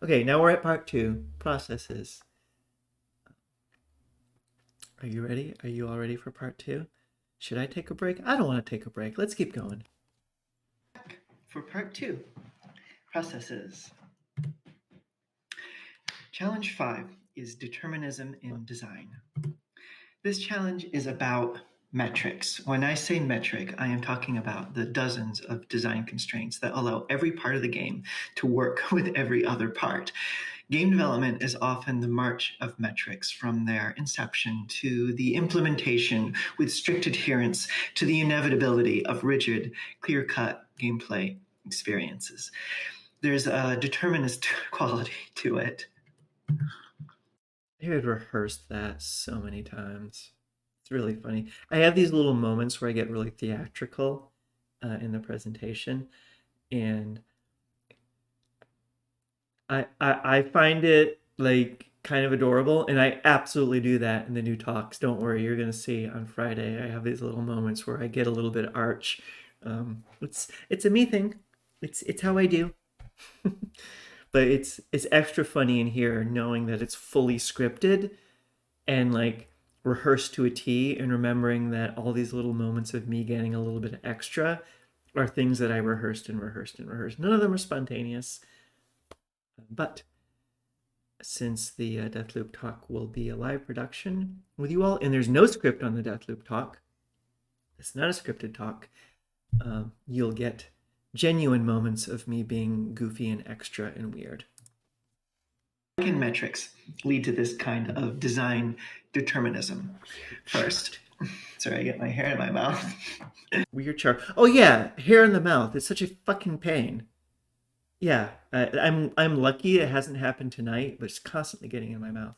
Okay, now we're at part 2, processes. Are you ready? Are you all ready for part 2? Should I take a break? I don't want to take a break. Let's keep going. For part 2, processes. Challenge 5 is determinism in design. This challenge is about metrics. When I say metric, I am talking about the dozens of design constraints that allow every part of the game to work with every other part. Game development is often the march of metrics from their inception to the implementation with strict adherence to the inevitability of rigid, clear-cut gameplay experiences. There's a determinist quality to it. I had rehearsed that so many times. It's really funny. I have these little moments where I get really theatrical in the presentation, and I find it like kind of adorable, and I absolutely do that in the new talks. Don't worry, you're gonna see on Friday. I have these little moments where I get a little bit arch. It's a me thing. It's how I do. But it's extra funny in here knowing that it's fully scripted and like rehearsed to a T, and remembering that all these little moments of me getting a little bit extra are things that I rehearsed and rehearsed and rehearsed. None of them are spontaneous. But since the Deathloop talk will be a live production with you all, and there's no script on the Deathloop talk, it's not a scripted talk, you'll get genuine moments of me being goofy and extra and weird. Can metrics lead to this kind of design determinism? First, sorry, I get my hair in my mouth. Weird chart. Oh yeah, hair in the mouth. It's such a fucking pain. Yeah, I'm lucky it hasn't happened tonight, but it's constantly getting in my mouth.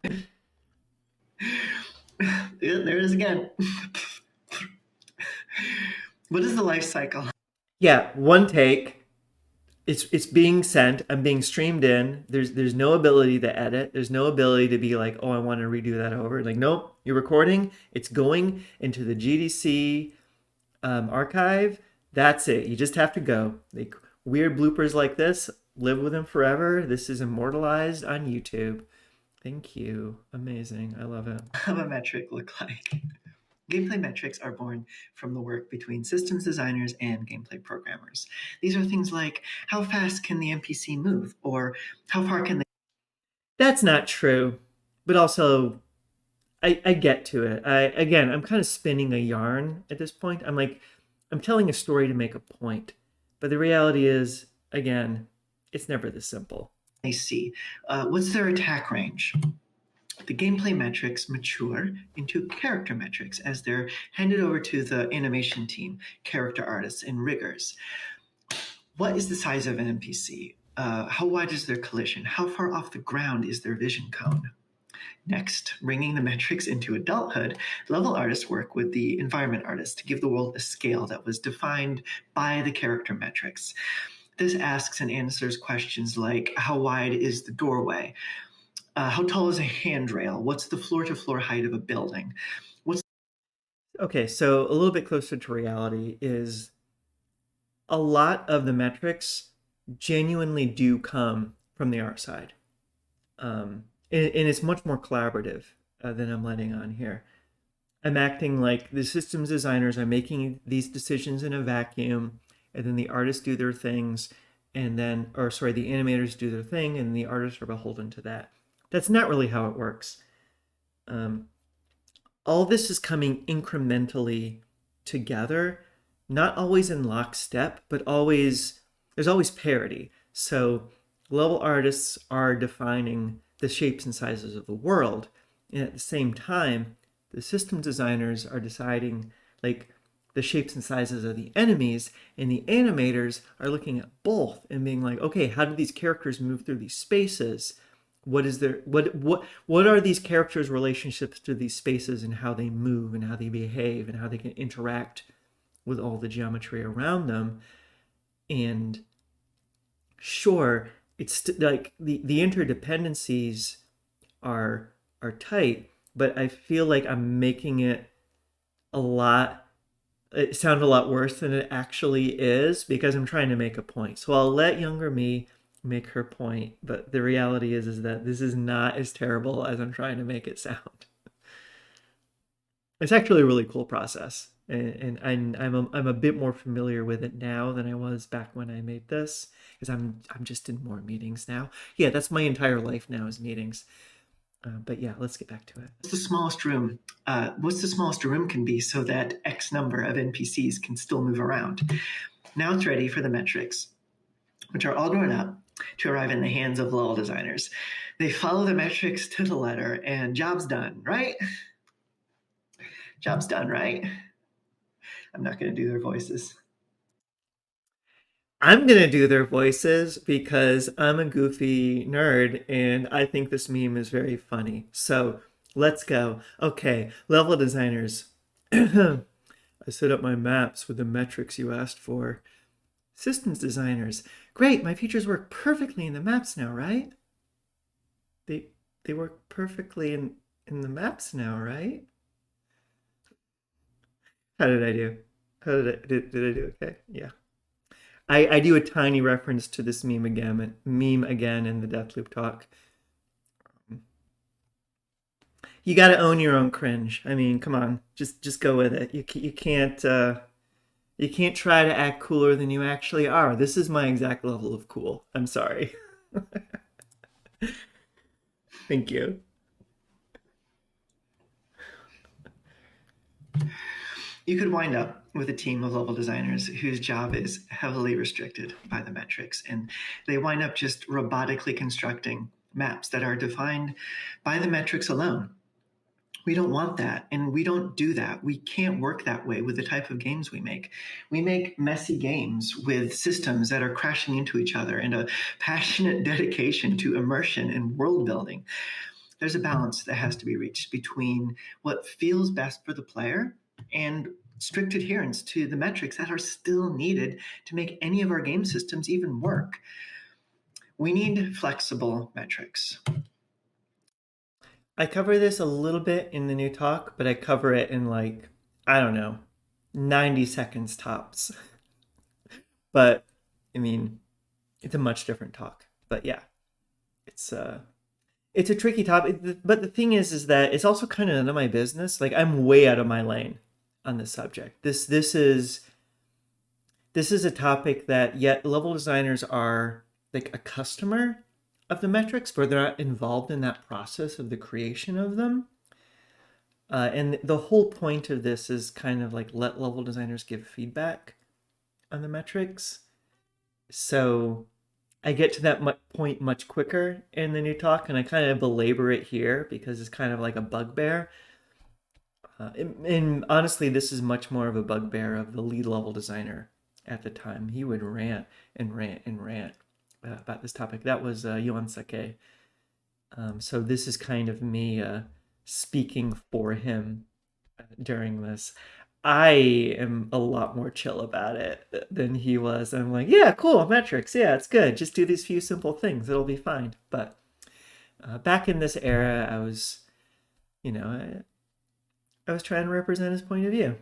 There it is again. What is the life cycle? Yeah, one take. It's being sent. I'm being streamed in. There's no ability to edit. There's no ability to be like, oh, I want to redo that over. Like, nope, you're recording. It's going into the GDC archive. That's it. You just have to go. Like weird bloopers like this, live with them forever. This is immortalized on YouTube. Thank you. Amazing. I love it. What does a metric look like? Gameplay metrics are born from the work between systems designers and gameplay programmers. These are things like how fast can the NPC move, or how far can they. That's not true, but also I get to it. I'm kind of spinning a yarn at this point. I'm telling a story to make a point, but the reality is, again, it's never this simple. I see. What's their attack range? The gameplay metrics mature into character metrics as they're handed over to the animation team, character artists, and riggers. What is the size of an NPC? How wide is their collision? How far off the ground is their vision cone? Next, bringing the metrics into adulthood, level artists work with the environment artists to give the world a scale that was defined by the character metrics. This asks and answers questions like, how wide is the doorway? How tall is a handrail? What's the floor-to-floor height of a building? Okay, so a little bit closer to reality is a lot of the metrics genuinely do come from the art side. And it's much more collaborative than I'm letting on here. I'm acting like the systems designers are making these decisions in a vacuum, and then the artists do their things, and then, or sorry, the animators do their thing, and the artists are beholden to that. That's not really how it works. All this is coming incrementally together, not always in lockstep, but there's always parity. So level artists are defining the shapes and sizes of the world, and at the same time, the system designers are deciding like the shapes and sizes of the enemies, and the animators are looking at both and being like, okay, how do these characters move through these spaces? What are these characters' relationships to these spaces, and how they move and how they behave and how they can interact with all the geometry around them? And sure, it's like the interdependencies are tight, but I feel like I'm making it sound a lot worse than it actually is, because I'm trying to make a point. So I'll let younger me make her point, but the reality is that this is not as terrible as I'm trying to make it sound. It's actually a really cool process, and I'm a bit more familiar with it now than I was back when I made this, because I'm just in more meetings now. Yeah, that's my entire life now is meetings. But yeah, let's get back to it. What's the smallest room? What's the smallest a room can be so that X number of NPCs can still move around? Now it's ready for the metrics, which are all grown up, to arrive in the hands of level designers. They follow the metrics to the letter, and job's done, right? Job's done, right? I'm not going to do their voices. I'm gonna do their voices because I'm a goofy nerd and I think this meme is very funny. So let's go. Okay, level designers. I set up my maps with the metrics you asked for. Systems designers. Great, my features work perfectly in the maps now, right? They work perfectly in the maps now, right? How did I do? How did I do okay? Yeah. I do a tiny reference to this meme again in the Deathloop talk. You got to own your own cringe. I mean, come on, just go with it. You can't try to act cooler than you actually are. This is my exact level of cool. I'm sorry. Thank you. You could wind up with a team of level designers whose job is heavily restricted by the metrics, and they wind up just robotically constructing maps that are defined by the metrics alone. We don't want that, and we don't do that. We can't work that way with the type of games we make. We make messy games with systems that are crashing into each other and a passionate dedication to immersion and world building. There's a balance that has to be reached between what feels best for the player and strict adherence to the metrics that are still needed to make any of our game systems even work. We need flexible metrics. I cover this a little bit in the new talk, but I cover it in like, I don't know, 90 seconds tops. But I mean, it's a much different talk. But yeah, it's it's a tricky topic. But the thing is that it's also kind of none of my business. Like I'm way out of my lane on this subject. This is a topic that yet level designers are like a customer of the metrics, but they're not involved in that process of the creation of them. And the whole point of this is kind of like let level designers give feedback on the metrics. So I get to that point much quicker in the new talk, and I kind of belabor it here because it's kind of like a bugbear. And honestly, this is much more of a bugbear of the lead level designer at the time. He would rant and rant and rant about this topic. That was Yuan Sake. So this is kind of me speaking for him during this. I am a lot more chill about it than he was. I'm like, yeah, cool, metrics. Yeah, it's good. Just do these few simple things. It'll be fine. But back in this era, I was, you know, I was trying to represent his point of view.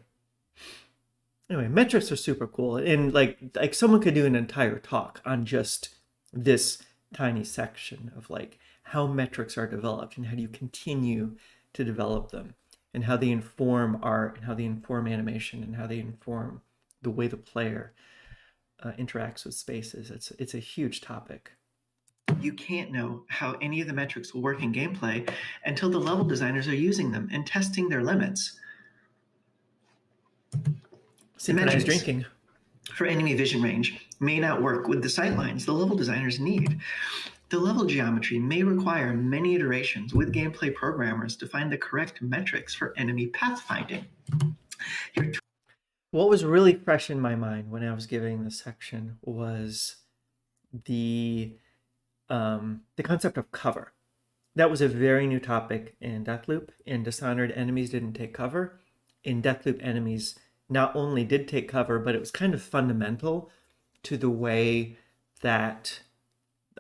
Anyway, metrics are super cool. And like someone could do an entire talk on just this tiny section of like how metrics are developed and how do you continue to develop them and how they inform art and how they inform animation and how they inform the way the player interacts with spaces. It's a huge topic. You can't know how any of the metrics will work in gameplay until the level designers are using them and testing their limits. Synchronized drinking for enemy vision range may not work with the sightlines the level designers need. The level geometry may require many iterations with gameplay programmers to find the correct metrics for enemy pathfinding. What was really fresh in my mind when I was giving this section was the concept of cover. That was a very new topic in Deathloop. In Dishonored, enemies didn't take cover. In Deathloop, enemies not only did take cover, but it was kind of fundamental to the way that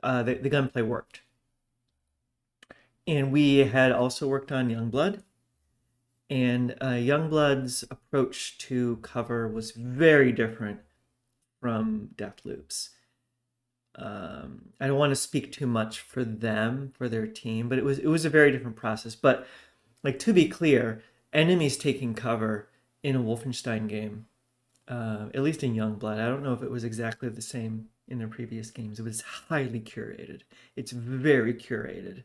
the gunplay worked. And we had also worked on Youngblood. And Youngblood's approach to cover was very different from Deathloop's. I don't want to speak too much for them, for their team, but it was a very different process. But like, to be clear, enemies taking cover in a Wolfenstein game, at least in Youngblood, I don't know if it was exactly the same in the previous games. It was highly curated. It's very curated.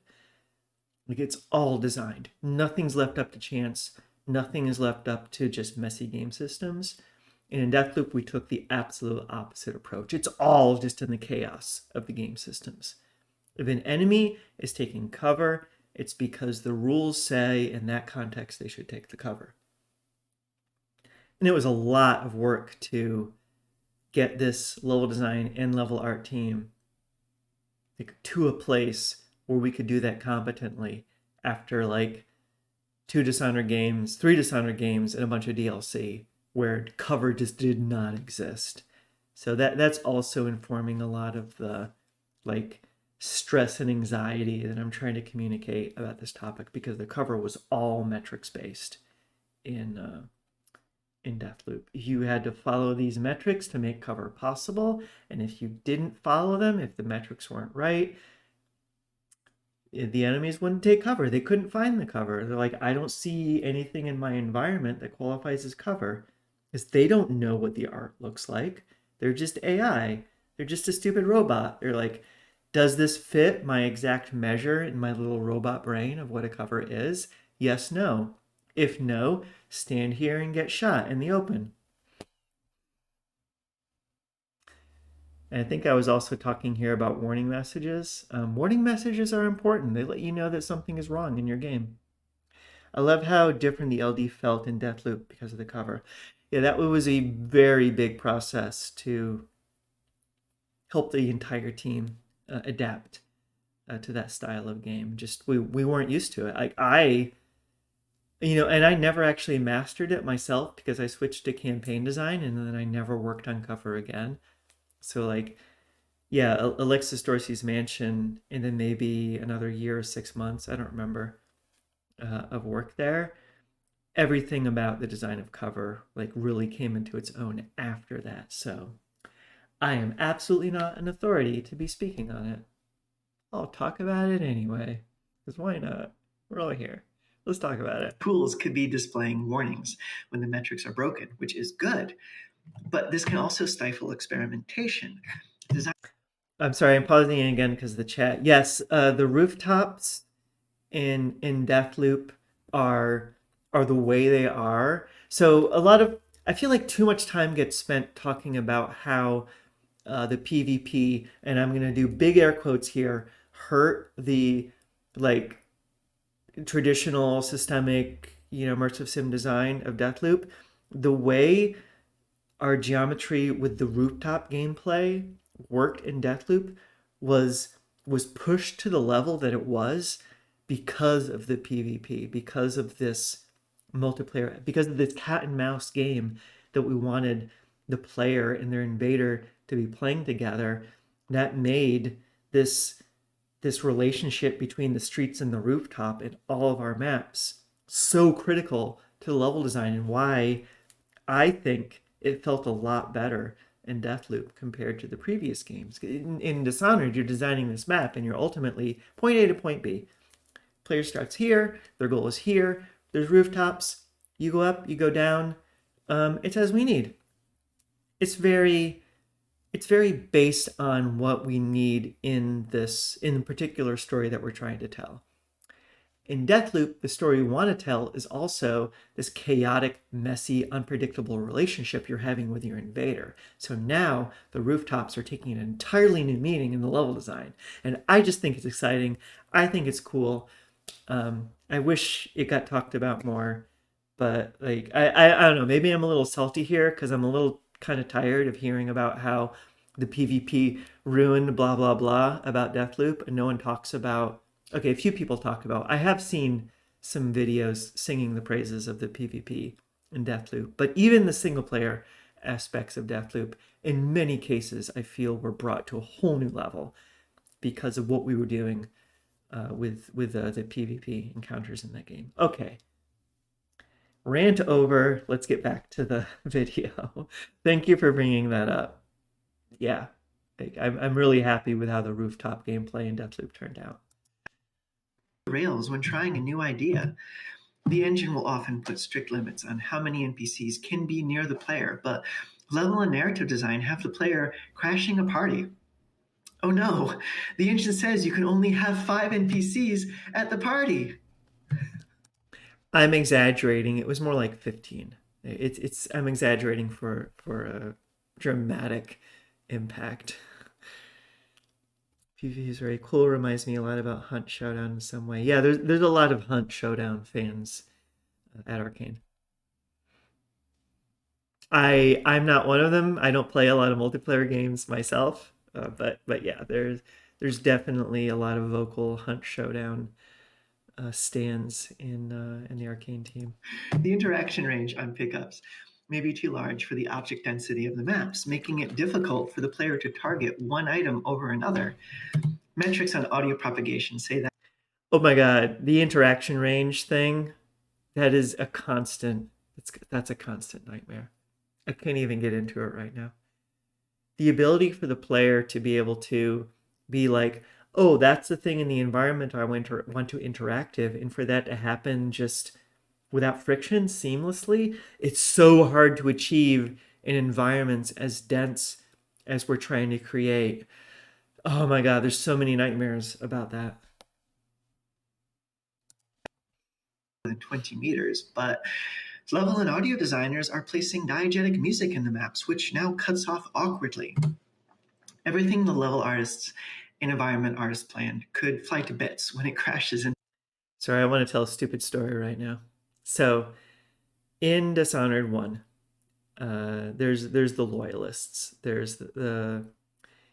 Like, it's all designed. Nothing's left up to chance. Nothing is left up to just messy game systems. And in Deathloop, we took the absolute opposite approach. It's all just in the chaos of the game systems. If an enemy is taking cover, it's because the rules say in that context they should take the cover. And it was a lot of work to get this level design and level art team to a place where we could do that competently after like 2 Dishonored games, 3 Dishonored games, and a bunch of DLC where cover just did not exist. So that's also informing a lot of the like stress and anxiety that I'm trying to communicate about this topic, because the cover was all metrics based in Deathloop. You had to follow these metrics to make cover possible, and if you didn't follow them, if the metrics weren't right, the enemies wouldn't take cover. They couldn't find the cover. They're like, I don't see anything in my environment that qualifies as cover, because they don't know what the art looks like. They're just AI. They're just a stupid robot. They're like, does this fit my exact measure in my little robot brain of what a cover is? Yes, no. If no, stand here and get shot in the open. And I think I was also talking here about warning messages. Warning messages are important. They let you know that something is wrong in your game. I love how different the LD felt in Deathloop because of the cover. Yeah, that was a very big process to help the entire team adapt to that style of game. Just we weren't used to it. And I never actually mastered it myself because I switched to campaign design and then I never worked on cover again. So like, yeah, Alexis Dorsey's Mansion, and then maybe another year or 6 months, I don't remember, of work there. Everything about the design of cover like really came into its own after that. So I am absolutely not an authority to be speaking on it. I'll talk about it anyway, because why not? We're all here. Let's talk about it. Tools could be displaying warnings when the metrics are broken, which is good. But this can also stifle experimentation. Design I'm sorry, I'm pausing again because of the chat. Yes, the rooftops in Deathloop are the way they are. So I feel like too much time gets spent talking about how the PvP, and I'm gonna do big air quotes here, hurt the like traditional systemic, immersive sim design of Deathloop. The way our geometry with the rooftop gameplay worked in Deathloop was pushed to the level that it was because of the PvP, because of this multiplayer, because of this cat and mouse game that we wanted the player and their invader to be playing together. That made this relationship between the streets and the rooftop in all of our maps so critical to the level design, and why I think it felt a lot better in Deathloop compared to the previous games. In Dishonored, you're designing this map and you're ultimately point A to point B. Player starts here, their goal is here, there's rooftops, you go up, you go down. It's as we need. It's very based on what we need in the particular story that we're trying to tell. In Deathloop, the story we want to tell is also this chaotic, messy, unpredictable relationship you're having with your invader. So now the rooftops are taking an entirely new meaning in the level design. And I just think it's exciting. I think it's cool. I wish it got talked about more, but like, I don't know, maybe I'm a little salty here because I'm a little kind of tired of hearing about how the PvP ruined blah, blah, blah about Deathloop, and no one talks about, okay, a few people talk about, I have seen some videos singing the praises of the PvP in Deathloop, but even the single player aspects of Deathloop, in many cases, I feel were brought to a whole new level because of what we were doing with the PvP encounters in that game. Okay, rant over. Let's get back to the video. Thank you for bringing that up. Yeah, Like, I'm really happy with how the rooftop gameplay in Deathloop turned out. Rails when trying a new idea. The engine will often put strict limits on how many NPCs can be near the player, but level and narrative design have the player crashing a party. Oh no, the engine says you can only have 5 NPCs at the party. I'm exaggerating. It was more like 15. It's I'm exaggerating for a dramatic impact. PvP is very cool. Reminds me a lot about Hunt Showdown in some way. Yeah, there's a lot of Hunt Showdown fans at Arkane. I'm not one of them. I don't play a lot of multiplayer games myself, but yeah, there's definitely a lot of vocal Hunt Showdown stands in the Arkane team. The interaction range on pickups may be too large for the object density of the maps, making it difficult for the player to target one item over another. Metrics on audio propagation say that. Oh my god, the interaction range thing, that is a constant. That's a constant nightmare. I can't even get into it right now. The ability for the player to be able to be like, oh, that's the thing in the environment I want to interactive, and for that to happen just without friction seamlessly, it's so hard to achieve in environments as dense as we're trying to create. Oh my god, there's so many nightmares about that. Than 20 meters, but level and audio designers are placing diegetic music in the maps, which now cuts off awkwardly. Everything the level artists and environment artists planned could fly to bits when it crashes in. Sorry, I want to tell a stupid story right now. So, in Dishonored 1, there's the loyalists. There's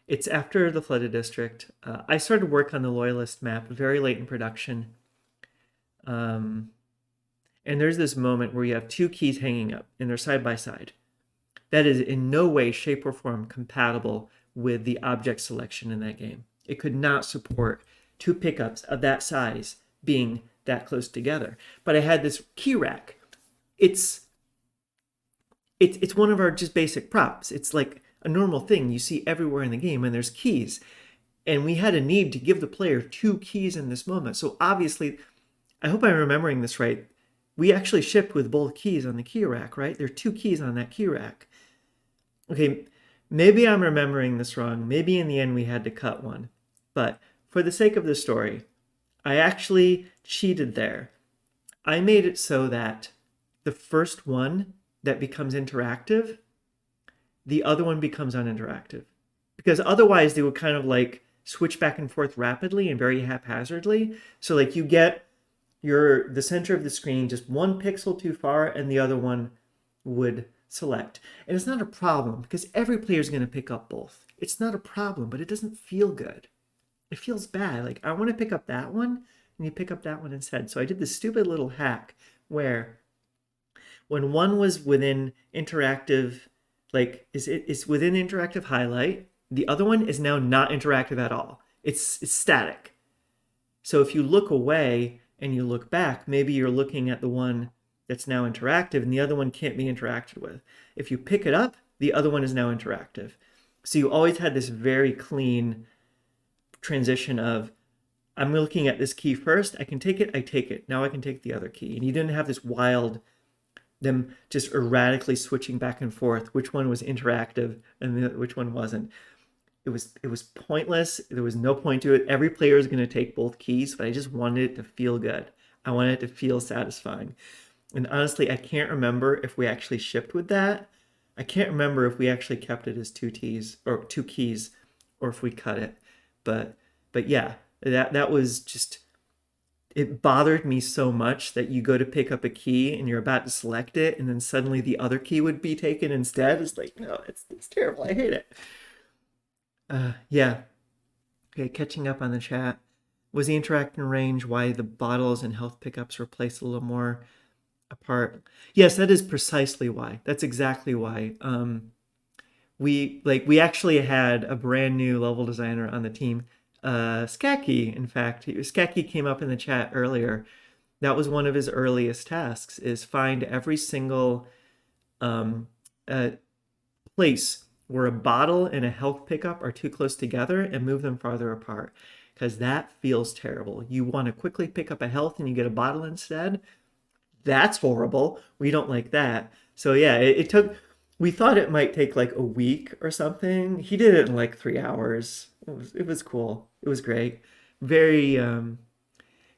it's after the flooded district. I started work on the loyalist map very late in production. And there's this moment where you have two keys hanging up and they're side by side. That is in no way, shape, or form compatible with the object selection in that game. It could not support two pickups of that size being that close together. But I had this key rack. It's one of our just basic props. It's like a normal thing you see everywhere in the game, and there's keys. And we had a need to give the player two keys in this moment. So obviously, I hope I'm remembering this right. We actually shipped with both keys on the key rack, right? There are two keys on that key rack. Okay, maybe I'm remembering this wrong. Maybe in the end we had to cut one. But for the sake of the story, I actually cheated there. I made it so that the first one that becomes interactive, the other one becomes uninteractive. Because otherwise they would kind of like switch back and forth rapidly and very haphazardly. So like you get the center of the screen just one pixel too far and the other one would select. And it's not a problem because every player is going to pick up both. It's not a problem, but it doesn't feel good. It feels bad. Like I want to pick up that one and you pick up that one instead. So I did this stupid little hack where when one was within interactive, like is within interactive highlight, the other one is now not interactive at all. It's static. So if you look away and you look back, maybe you're looking at the one that's now interactive and the other one can't be interacted with. If you pick it up, the other one is now interactive. So you always had this very clean transition of, I'm looking at this key first, I can take it, I take it. Now I can take the other key. And you didn't have this wild, them just erratically switching back and forth, which one was interactive and which one wasn't. It was pointless. There was no point to it. Every player is going to take both keys, but I just wanted it to feel good. I wanted it to feel satisfying. And honestly, I can't remember if we actually shipped with that. I can't remember if we actually kept it as two keys or if we cut it. But yeah, that was just, it bothered me so much that you go to pick up a key and you're about to select it and then suddenly the other key would be taken instead. It's like, no, it's terrible. I hate it. Yeah. Okay, catching up on the chat. Was the interacting range why the bottles and health pickups were placed a little more apart? Yes, that is precisely why. That's exactly why. We actually had a brand new level designer on the team. Skaki, in fact. Skaki came up in the chat earlier. That was one of his earliest tasks, is find every single place where a bottle and a health pickup are too close together and move them farther apart because that feels terrible. You want to quickly pick up a health and you get a bottle instead. That's horrible. We don't like that. So yeah, it took. We thought it might take like a week or something. He did it in like 3 hours. It was cool. It was great. Very.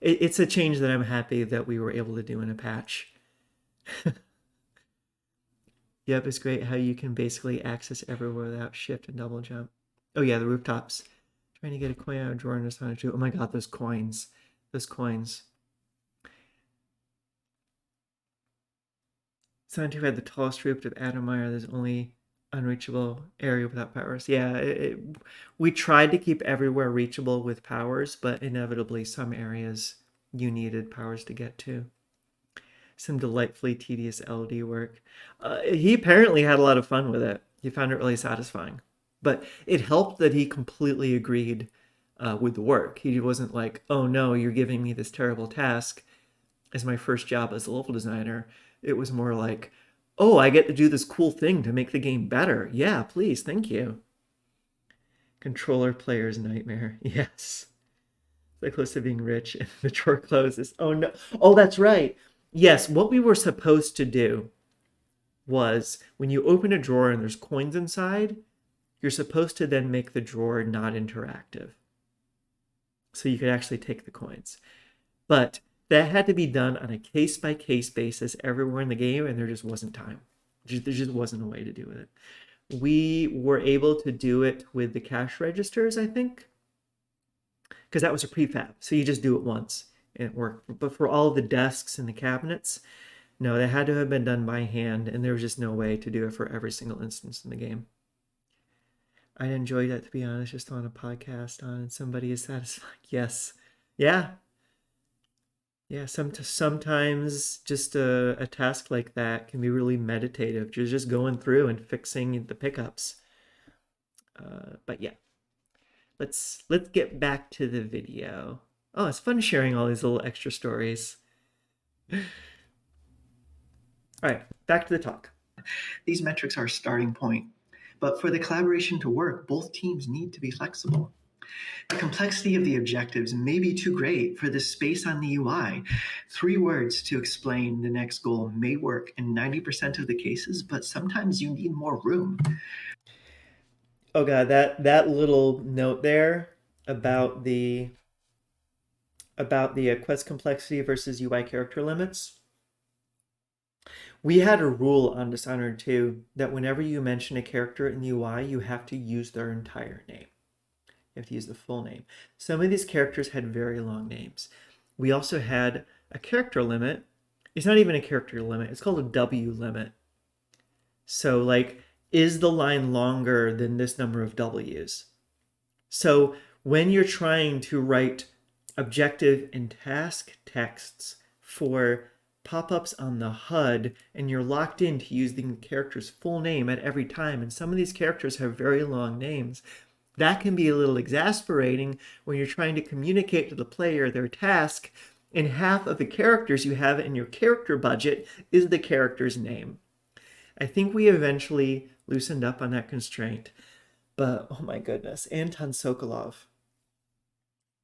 It's a change that I'm happy that we were able to do in a patch. Yep, it's great how you can basically access everywhere without shift and double jump. Oh yeah, the rooftops. Trying to get a coin out of a drawer and just on a two. Oh my god, those coins. Those coins. Someone who had the tallest roof of Adamire, there's only unreachable area without powers. Yeah, we tried to keep everywhere reachable with powers, but inevitably some areas you needed powers to get to. Some delightfully tedious LD work. He apparently had a lot of fun with it. He found it really satisfying. But it helped that he completely agreed with the work. He wasn't like, oh no, you're giving me this terrible task as my first job as a level designer. It was more like, oh, I get to do this cool thing to make the game better. Yeah, please, thank you. Controller player's nightmare. Yes. So close to being rich and the drawer closes. Oh no. Oh, that's right. Yes, what we were supposed to do was when you open a drawer and there's coins inside, you're supposed to then make the drawer not interactive. So you could actually take the coins. But that had to be done on a case by case basis everywhere in the game, and there just wasn't time. There just wasn't a way to do it. We were able to do it with the cash registers, I think, because that was a prefab. So you just do it once and it worked. But for all of the desks and the cabinets, no, that had to have been done by hand, and there was just no way to do it for every single instance in the game. I enjoyed that, to be honest, just on a podcast on somebody is satisfied. Yes. Yeah. Yeah, sometimes just a task like that can be really meditative. You're just going through and fixing the pickups. But yeah, let's get back to the video. Oh, it's fun sharing all these little extra stories. All right, back to the talk. These metrics are a starting point, but for the collaboration to work, both teams need to be flexible. The complexity of the objectives may be too great for the space on the UI. 3 words to explain the next goal may work in 90% of the cases, but sometimes you need more room. Oh god, that little note there about the quest complexity versus UI character limits. We had a rule on Dishonored 2 that whenever you mention a character in the UI, you have to use their entire name. You have to use the full name. Some of these characters had very long names. We also had a character limit. It's not even a character limit. It's called a W limit. So like, is the line longer than this number of W's? So when you're trying to write objective and task texts for pop-ups on the HUD and you're locked in to use the character's full name at every time, and some of these characters have very long names, that can be a little exasperating when you're trying to communicate to the player their task and half of the characters you have in your character budget is the character's name. I think we eventually loosened up on that constraint, but oh my goodness, Anton Sokolov.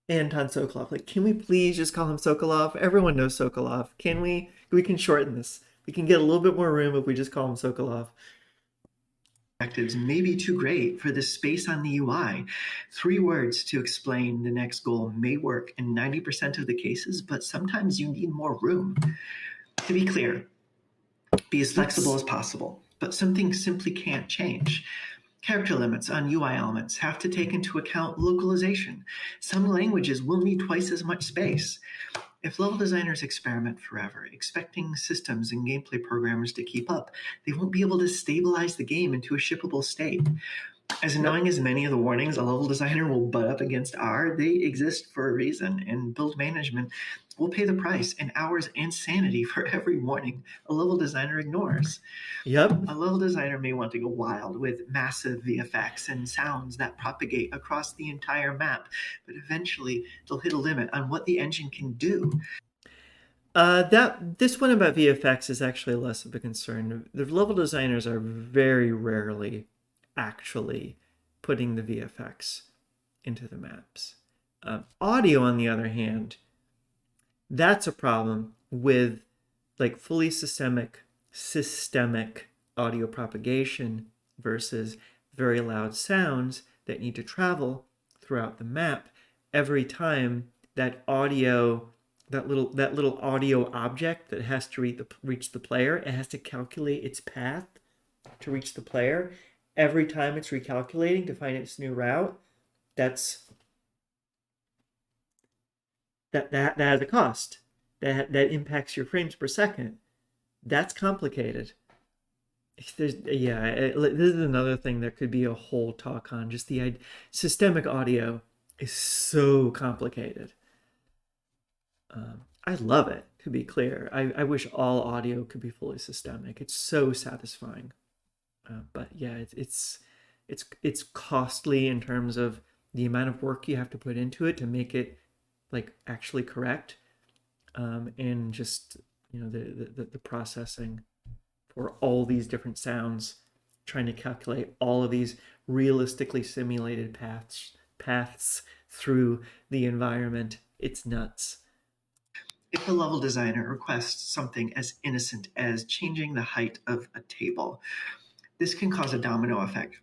Like, can we please just call him Sokolov? Everyone knows Sokolov. Can we? We can shorten this. We can get a little bit more room if we just call him Sokolov. Objectives may be too great for the space on the UI. 3 words to explain the next goal may work in 90% of the cases, but sometimes you need more room. To be clear, be as flexible as possible, but some things simply can't change. Character limits on UI elements have to take into account localization. Some languages will need twice as much space. If level designers experiment forever, expecting systems and gameplay programmers to keep up, they won't be able to stabilize the game into a shippable state. As annoying as many of the warnings a level designer will butt up against are, they exist for a reason, and build management will pay the price in hours and sanity for every warning a level designer ignores. Yep. A level designer may want to go wild with massive VFX and sounds that propagate across the entire map, but eventually they'll hit a limit on what the engine can do. This one about VFX is actually less of a concern. The level designers are very rarely actually putting the VFX into the maps. Audio, on the other hand, that's a problem with like fully systemic audio propagation versus very loud sounds that need to travel throughout the map every time that audio that little audio object that has to reach the player, it has to calculate its path to reach the player every time it's recalculating to find its new route. That's that has a cost. That impacts your frames per second. That's complicated. This is another thing that could be a whole talk on. Just the systemic audio is so complicated. I love it, to be clear. I wish all audio could be fully systemic. It's so satisfying. But yeah, it's costly in terms of the amount of work you have to put into it to make it like actually correct, and just the processing for all these different sounds, trying to calculate all of these realistically simulated paths through the environment. It's nuts. If a level designer requests something as innocent as changing the height of a table, this can cause a domino effect.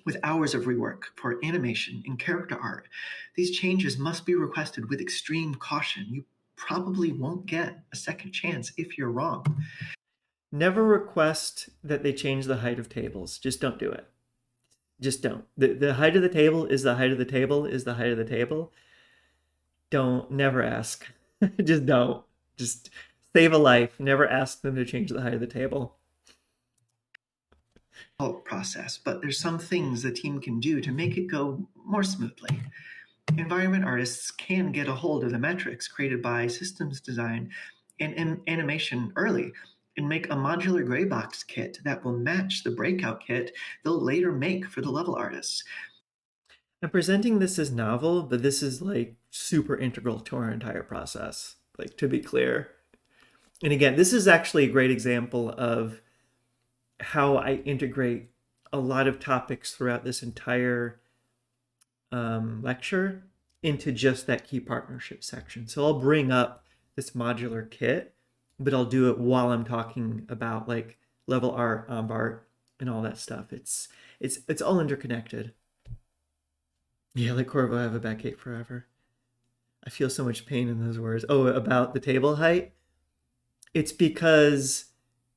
With hours of rework for animation and character art, these changes must be requested with extreme caution. You probably won't get a second chance if you're wrong. Never request that they change the height of tables. Just don't do it. Just don't. The height of the table is the height of the table is the height of the table. Don't, never ask. Just don't. Just save a life. Never ask them to change the height of the table. Process, but there's some things the team can do to make it go more smoothly. Environment artists can get a hold of the metrics created by systems design and animation early and make a modular gray box kit that will match the breakout kit they'll later make for the level artists. I'm presenting this as novel, but this is like super integral to our entire process, like to be clear. And again, this is actually a great example of how I integrate a lot of topics throughout this entire lecture into just that key partnership section. So I'll bring up this modular kit, but I'll do it while I'm talking about like level art, art, and all that stuff. It's all interconnected. Yeah, like Corvo, I have a backache forever. I feel so much pain in those words. Oh, about the table height? It's because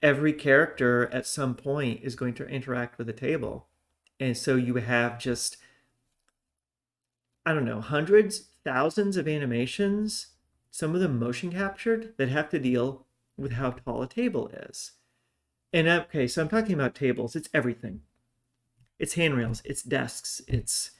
every character at some point is going to interact with the table. And so you have just, I don't know, hundreds, thousands of animations, some of them motion captured, that have to deal with how tall a table is. And okay, so I'm talking about tables. It's everything. It's handrails, it's desks, it's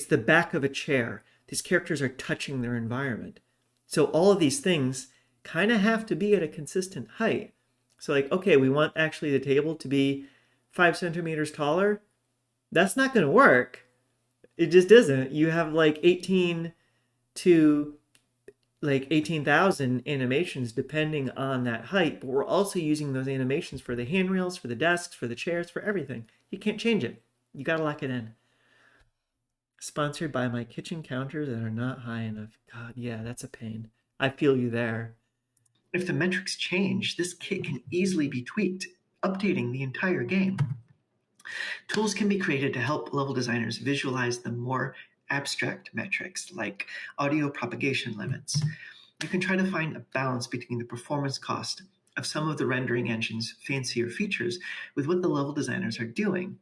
the back of a chair. These characters are touching their environment. So all of these things kind of have to be at a consistent height. So like, okay, we want actually the table to be 5 centimeters taller. That's not going to work. It just isn't. You have like 18 to like 18,000 animations depending on that height, but we're also using those animations for the handrails, for the desks, for the chairs, for everything. You can't change it. You got to lock it in. Sponsored by my kitchen counters that are not high enough. God, yeah, that's a pain. I feel you there. If the metrics change, this kit can easily be tweaked, updating the entire game. Tools can be created to help level designers visualize the more abstract metrics like audio propagation limits. You can try to find a balance between the performance cost of some of the rendering engine's fancier features with what the level designers are doing.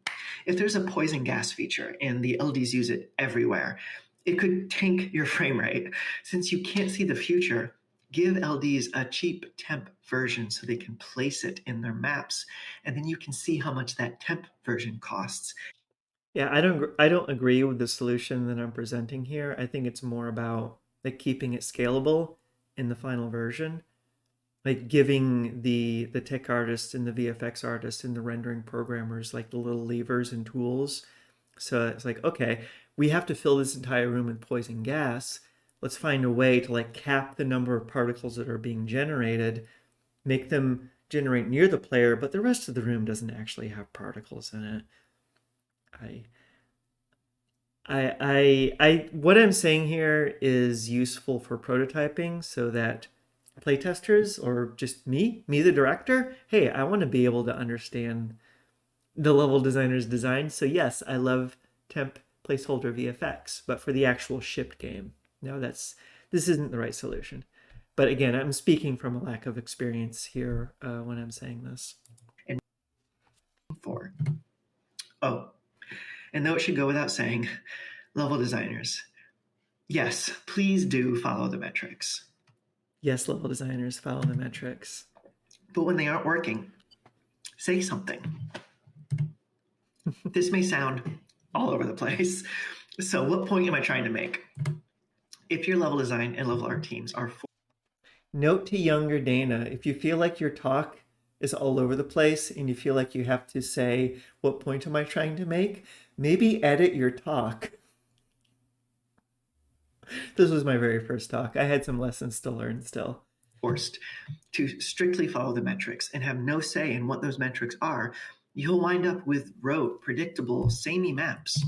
If there's a poison gas feature and the LDs use it everywhere, it could tank your frame rate. Since you can't see the future, give LDs a cheap temp version so they can place it in their maps, and then you can see how much that temp version costs. Yeah, I don't agree with the solution that I'm presenting here. I think it's more about like keeping it scalable in the final version, like giving the tech artists and the VFX artists and the rendering programmers like the little levers and tools. So it's like, okay, we have to fill this entire room with poison gas. Let's find a way to like cap the number of particles that are being generated, make them generate near the player, but the rest of the room doesn't actually have particles in it. I what I'm saying here is useful for prototyping so that playtesters or just me, the director, hey, I want to be able to understand the level designer's design. So yes, I love temp placeholder VFX, but for the actual shipped game, no, this isn't the right solution. But again, I'm speaking from a lack of experience here when I'm saying this. And four. Oh, and though it should go without saying, level designers, yes, please do follow the metrics. Yes, level designers follow the metrics. But when they aren't working, say something. This may sound all over the place. So, what point am I trying to make? If your level design and level art teams are Note to younger Dana, if you feel like your talk is all over the place and you feel like you have to say, what point am I trying to make? Maybe edit your talk. This was my very first talk. I had some lessons to learn still. forced to strictly follow the metrics and have no say in what those metrics are, you'll wind up with rote, predictable, samey maps.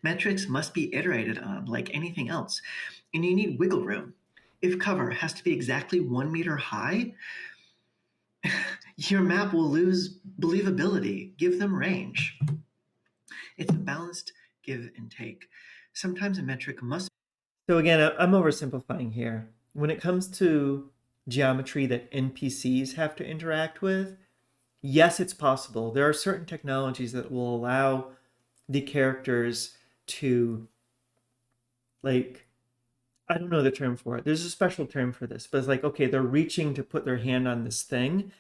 Metrics must be iterated on like anything else, and you need wiggle room. If cover has to be exactly 1 meter high, your map will lose believability. Give them range. It's a balanced give and take. Sometimes a metric must. So again, I'm oversimplifying here. When it comes to geometry that NPCs have to interact with, yes, it's possible. There are certain technologies that will allow the characters to, like, I don't know the term for it. There's a special term for this, but it's like, okay, they're reaching to put their hand on this thing,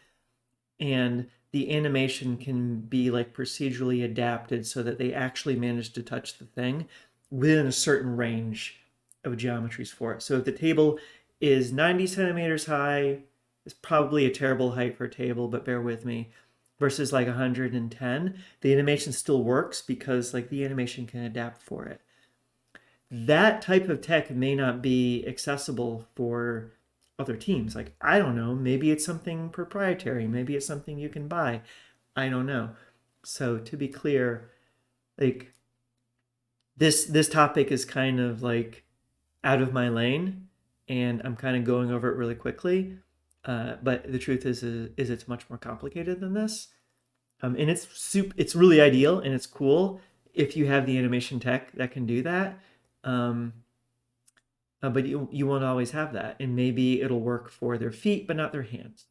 and the animation can be like procedurally adapted so that they actually manage to touch the thing within a certain range of geometries for it. So if the table is 90 centimeters high, it's probably a terrible height for a table, but bear with me, versus like 110, the animation still works because like the animation can adapt for it. That type of tech may not be accessible for other teams. Like, I don't know, maybe it's something proprietary, maybe it's something you can buy. I don't know. So to be clear, like this topic is kind of like out of my lane, and I'm kind of going over it really quickly. But the truth is it's much more complicated than this. And it's really ideal and it's cool if you have the animation tech that can do that. Um, but you won't always have that, and maybe it'll work for their feet but not their hands.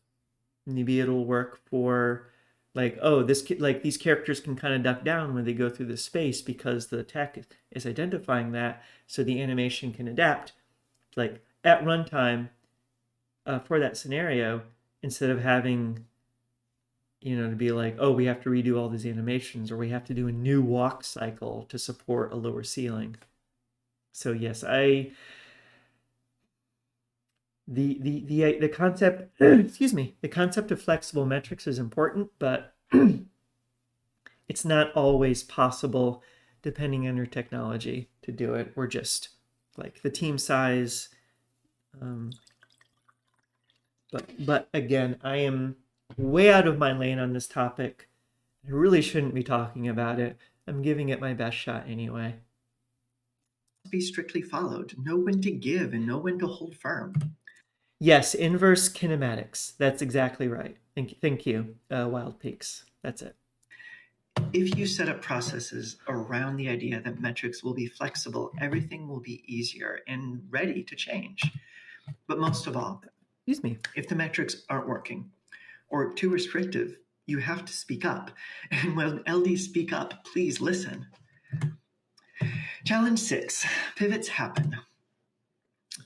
Maybe it'll work for like, oh, like these characters can kind of duck down when they go through this space because the tech is identifying that, so the animation can adapt like at runtime for that scenario, instead of having to be like, oh, we have to redo all these animations or we have to do a new walk cycle to support a lower ceiling. So yes, the concept excuse me, the concept of flexible metrics is important, but it's not always possible depending on your technology to do it, or just like the team size. But again, I am way out of my lane on this topic. I really shouldn't be talking about it. I'm giving it my best shot anyway. Be strictly followed. Know when to give and know when to hold firm. Yes, inverse kinematics. That's exactly right. Thank you, Wild Peaks. That's it. If you set up processes around the idea that metrics will be flexible, everything will be easier and ready to change. But most of all, excuse me, if the metrics aren't working or too restrictive, you have to speak up. And when LDs speak up, please listen. Challenge 6, pivots happen.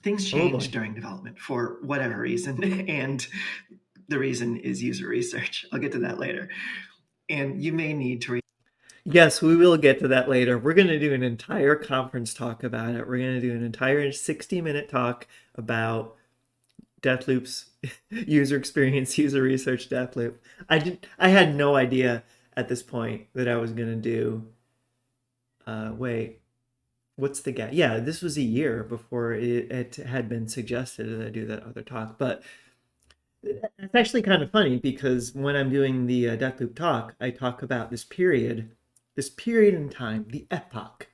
Things change during development for whatever reason, and the reason is user research. I'll get to that later. And you may need to. Yes, we will get to that later. We're going to do an entire conference talk about it. We're going to do an entire 60-minute talk about Deathloop's user experience, user research Deathloop. I had no idea at this point that I was going to do. Wait, what's the gap? Yeah, this was a year before it had been suggested that I do that other talk. But it's actually kind of funny because when I'm doing the Deathloop talk, I talk about this period this period in time, the epoch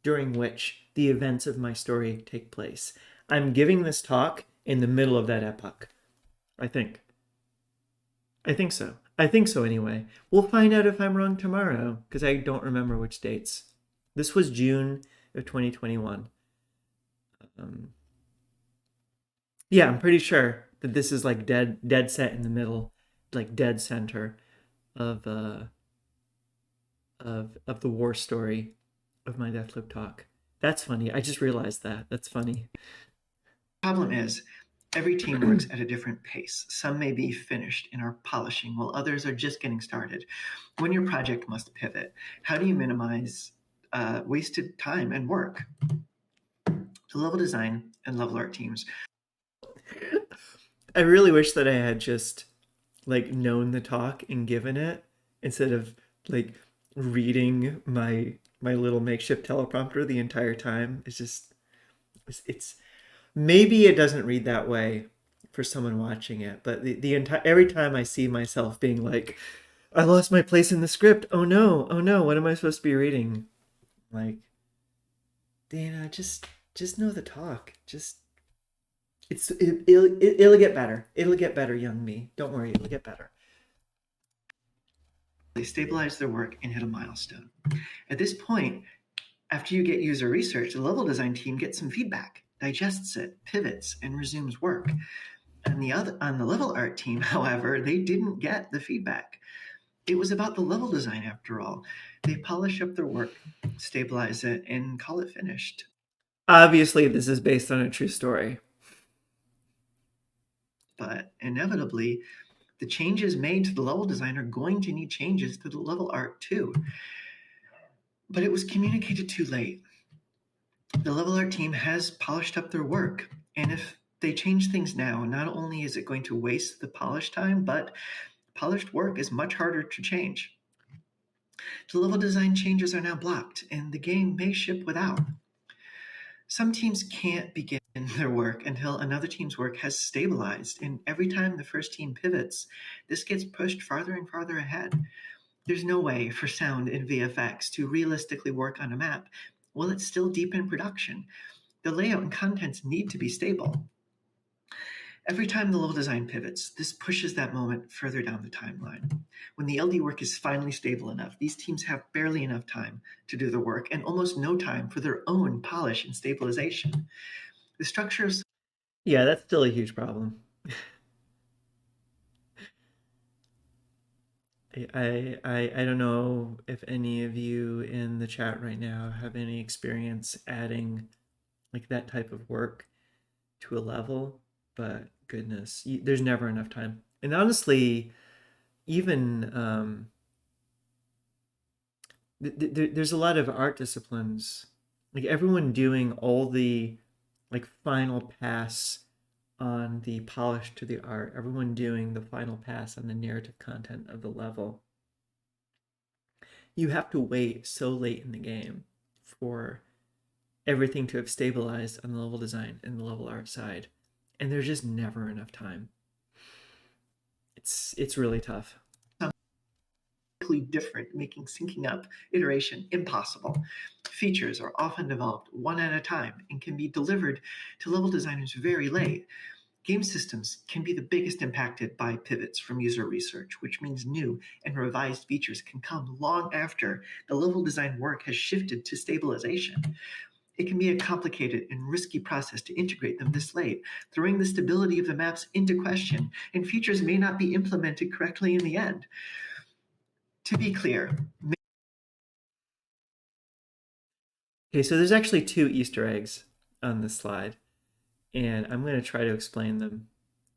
during which the events of my story take place. I'm giving this talk in the middle of that epoch. I think. I think so. I think so anyway. We'll find out if I'm wrong tomorrow because I don't remember which dates. This was June of 2021. Yeah, I'm pretty sure that this is like dead set in the middle, like dead center of of the war story of my Deathloop talk. That's funny. I just realized that. That's funny. Problem is, every team works at a different pace. Some may be finished and are polishing, while others are just getting started. When your project must pivot, how do you minimize wasted time and work? The level design and level art teams. I really wish that I had just like known the talk and given it instead of like reading my little makeshift teleprompter the entire time. It's maybe it doesn't read that way for someone watching it, but the entire every time I see myself being like, I lost my place in the script. Oh no, what am I supposed to be reading? Like, Dana, just know the talk. Just it'll get better. It'll get better, young me. Don't worry, it'll get better. They stabilize their work and hit a milestone. At this point, after you get user research, the level design team gets some feedback, digests it, pivots, and resumes work. On the level art team, however, they didn't get the feedback. It was about the level design after all. They polish up their work, stabilize it, and call it finished. Obviously, this is based on a true story. But inevitably, the changes made to the level design are going to need changes to the level art too. But it was communicated too late. The level art team has polished up their work, and if they change things now, not only is it going to waste the polish time, but polished work is much harder to change. The level design changes are now blocked, and the game may ship without. Some teams can't begin their work until another team's work has stabilized, and every time the first team pivots, this gets pushed farther and farther ahead. There's no way for sound and VFX to realistically work on a map while it's still deep in production. The layout and contents need to be stable. Every time the level design pivots, this pushes that moment further down the timeline. When the LD work is finally stable enough, these teams have barely enough time to do the work and almost no time for their own polish and stabilization. The structure of Yeah, that's still a huge problem. I don't know if any of you in the chat right now have any experience adding like that type of work to a level, but goodness, there's never enough time. And honestly, even there's a lot of art disciplines, like everyone doing all the like final pass on the polish to the art, everyone doing the final pass on the narrative content of the level. You have to wait so late in the game for everything to have stabilized on the level design and the level art side, and there's just never enough time. It's really tough. different, making syncing up iteration impossible. Features are often developed one at a time and can be delivered to level designers very late. Game systems can be the biggest impacted by pivots from user research, which means new and revised features can come long after the level design work has shifted to stabilization. It can be a complicated and risky process to integrate them this late, throwing the stability of the maps into question, and features may not be implemented correctly in the end. To be clear, Okay, so there's actually two Easter eggs on this slide, and I'm going to try to explain them.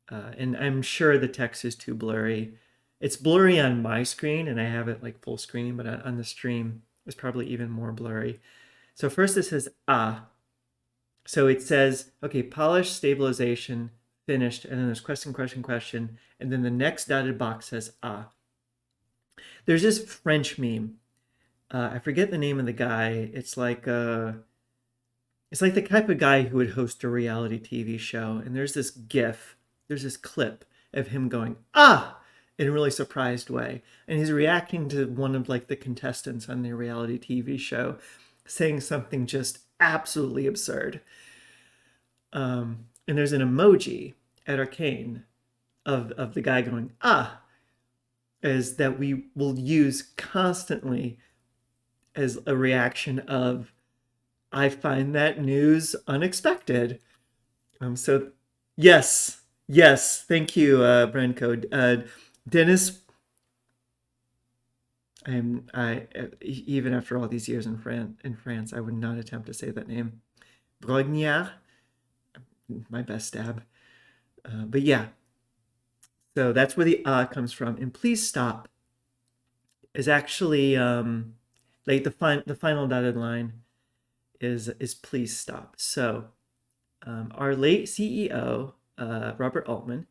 And I'm sure the text is too blurry. It's blurry on my screen, and I have it like full screen, but on the stream, it's probably even more blurry. So first it says ah. So it says, okay, polish, stabilization, finished, and then there's question, question, question, and then the next dotted box says ah. There's this French meme. I forget the name of the guy. It's like the type of guy who would host a reality TV show. And there's this GIF, there's this clip of him going, ah! in a really surprised way. And he's reacting to one of like the contestants on the reality TV show saying something just absolutely absurd. And there's an emoji at Arkane of the guy going, ah, is that we will use constantly as a reaction of, I find that news unexpected. So, yes, yes, thank you, Branko. Dennis, even after all these years in France, I would not attempt to say that name. Brognard, my best stab. But yeah, so that's where the comes from. And please stop is actually like the final dotted line is please stop. So our late CEO, Robert Altman,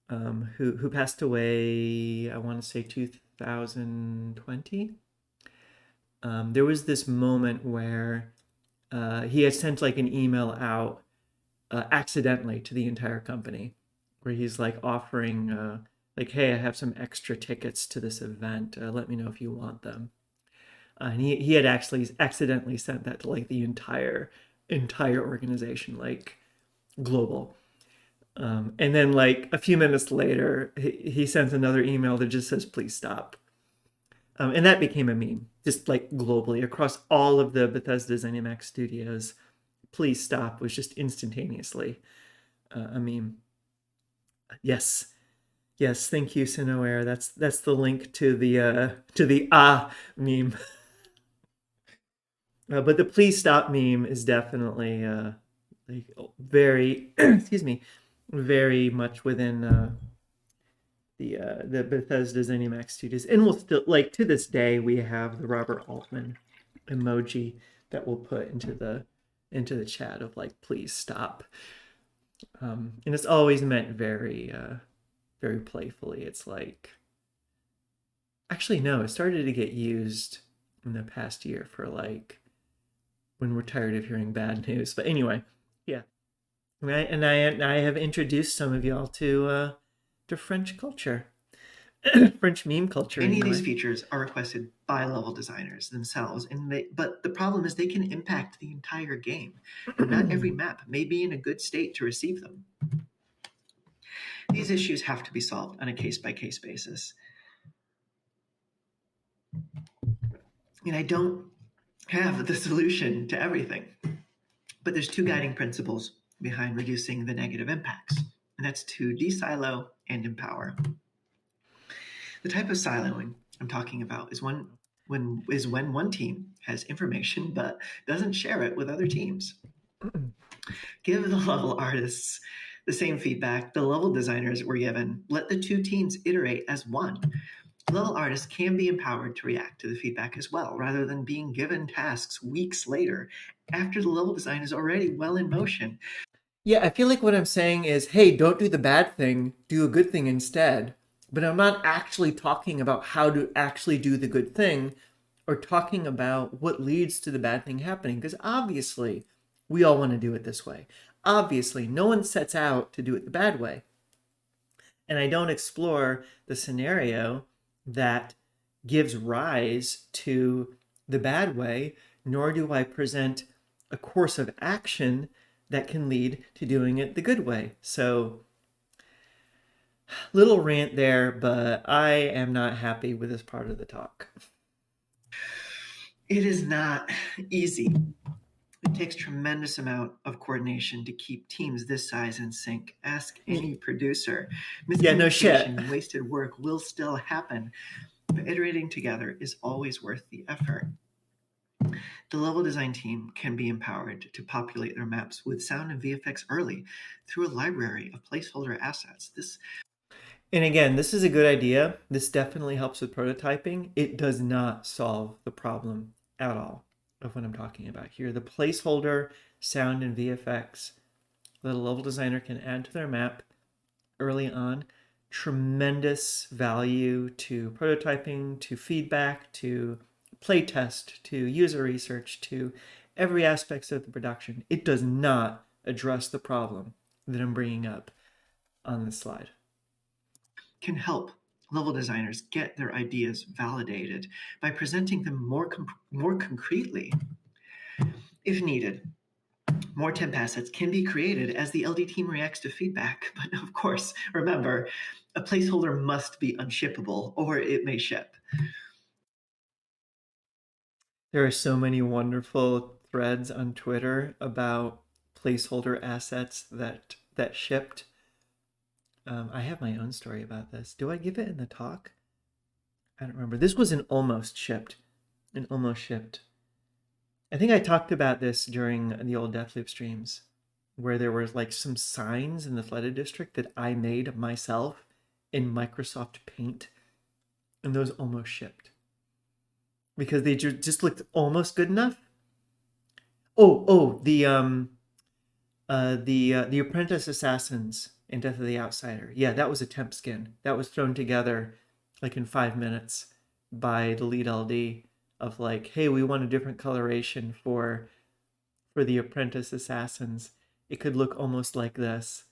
who passed away, I want to say 2020. There was this moment where he had sent like an email out accidentally to the entire company, where he's like offering, like, "Hey, I have some extra tickets to this event. Let me know if you want them." And he had actually accidentally sent that to like the entire organization, like global. And then like a few minutes later, he sends another email that just says, "Please stop." And that became a meme, just like globally across all of the Bethesda ZeniMax studios. "Please stop" was just instantaneously a meme. Yes, yes, thank you, Sinoair. That's the link to the meme. But the "please stop" meme is definitely like very excuse me, very much within the Bethesda ZeniMax studios, and we'll still like to this day we have the Robert Altman emoji that we'll put into the chat of like "please stop," and it's always meant very playfully. It's like, actually no, it started to get used in the past year for like when we're tired of hearing bad news. But anyway, yeah, right. And I have introduced some of y'all to French culture. French meme culture Any of anyway. these features are requested by level designers themselves, but the problem is they can impact the entire game, and not every map may be in a good state to receive them. These issues have to be solved on a case-by-case basis. And I don't have the solution to everything, but there's two guiding principles behind reducing the negative impacts, and that's to de-silo and empower. The type of siloing I'm talking about is when one team has information but doesn't share it with other teams. Give the level artists the same feedback the level designers were given. Let the two teams iterate as one. Level artists can be empowered to react to the feedback as well, rather than being given tasks weeks later after the level design is already well in motion. Yeah, I feel like what I'm saying is, hey, don't do the bad thing, do a good thing instead. But I'm not actually talking about how to actually do the good thing or talking about what leads to the bad thing happening. Because obviously, we all want to do it this way. Obviously, no one sets out to do it the bad way. And I don't explore the scenario that gives rise to the bad way, nor do I present a course of action that can lead to doing it the good way. So, little rant there, but I am not happy with this part of the talk. It is not easy. It takes tremendous amount of coordination to keep teams this size in sync. Ask any producer. Yeah, no shit. Miscommunication and wasted work will still happen, but iterating together is always worth the effort. The level design team can be empowered to populate their maps with sound and VFX early through a library of placeholder assets. And again, this is a good idea. This definitely helps with prototyping. It does not solve the problem at all of what I'm talking about here. The placeholder sound and VFX that a level designer can add to their map early on, tremendous value to prototyping, to feedback, to playtest, to user research, to every aspect of the production. It does not address the problem that I'm bringing up on this slide. Can help level designers get their ideas validated by presenting them more concretely. If needed, more temp assets can be created as the LD team reacts to feedback. But of course, remember, a placeholder must be unshippable or it may ship. There are so many wonderful threads on Twitter about placeholder assets that shipped. I have my own story about this. Do I give it in the talk? I don't remember. This was an almost shipped. An almost shipped. I think I talked about this during the old Deathloop streams, where there were like some signs in the flooded district that I made myself in Microsoft Paint, and those almost shipped because they just looked almost good enough. The Apprentice Assassins in Death of the Outsider. Yeah, that was a temp skin. That was thrown together like in 5 minutes by the lead LD of like, hey, we want a different coloration for the Apprentice Assassins. It could look almost like this.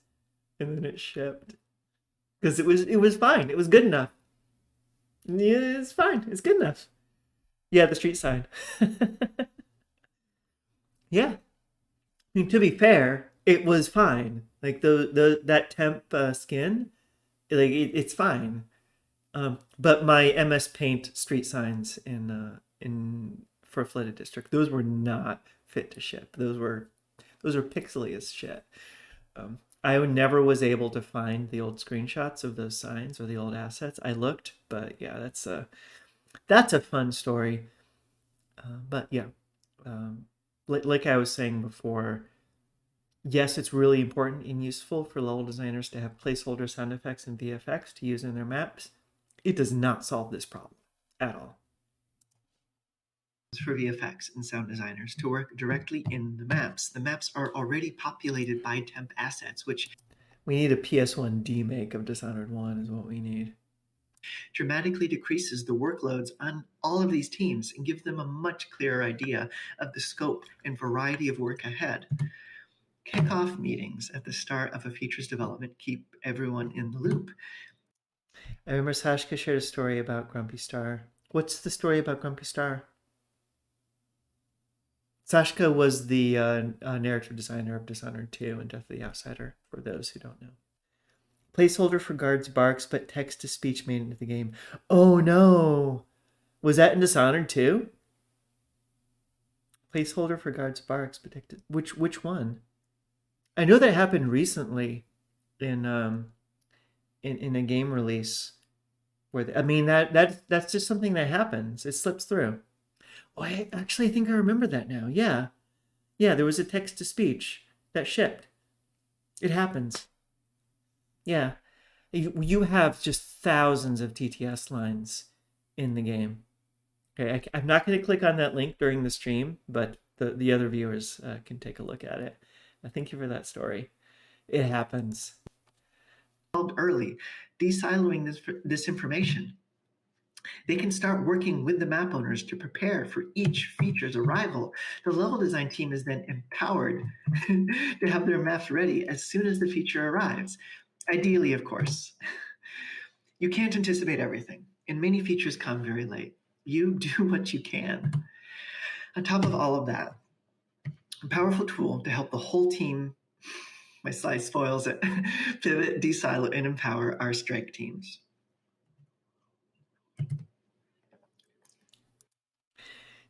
And then it shipped. Because it was fine. It was good enough. Yeah, it's fine. It's good enough. Yeah, the street sign. Yeah. I mean, to be fair, it was fine. Like that temp skin, like it's fine. But my MS Paint street signs in for Flooded District, those were not fit to ship. Those are pixely as shit. I never was able to find the old screenshots of those signs or the old assets. I looked, but yeah, that's a fun story. But yeah, like I was saying before, yes, it's really important and useful for level designers to have placeholder sound effects and VFX to use in their maps. It does not solve this problem at all. For VFX and sound designers to work directly in the maps. The maps are already populated by temp assets, which we need a PS1 demake of Dishonored 1 is what we need. Dramatically decreases the workloads on all of these teams and gives them a much clearer idea of the scope and variety of work ahead. Kickoff meetings at the start of a feature's development keep everyone in the loop. I remember Sashka shared a story about Grumpy Star. What's the story about Grumpy Star? Sashka was the narrative designer of Dishonored 2 and Death of the Outsider, for those who don't know. Placeholder for guards barks, but text-to-speech made into the game. Oh no! Was that in Dishonored 2? Placeholder for guards barks, but text... Which one? I know that happened recently in a game release where that's just something that happens. It slips through. Oh, I think I remember that now. Yeah, there was a text to speech that shipped. It happens. Yeah, you have just thousands of TTS lines in the game. Okay, I'm not going to click on that link during the stream, but the other viewers can take a look at it. Thank you for that story. It happens. Early, de-siloing this information. They can start working with the map owners to prepare for each feature's arrival. The level design team is then empowered to have their maps ready as soon as the feature arrives. Ideally, of course. You can't anticipate everything, and many features come very late. You do what you can. On top of all of that, a powerful tool to help the whole team, my slide spoils it, pivot, de-silo, and empower our strike teams.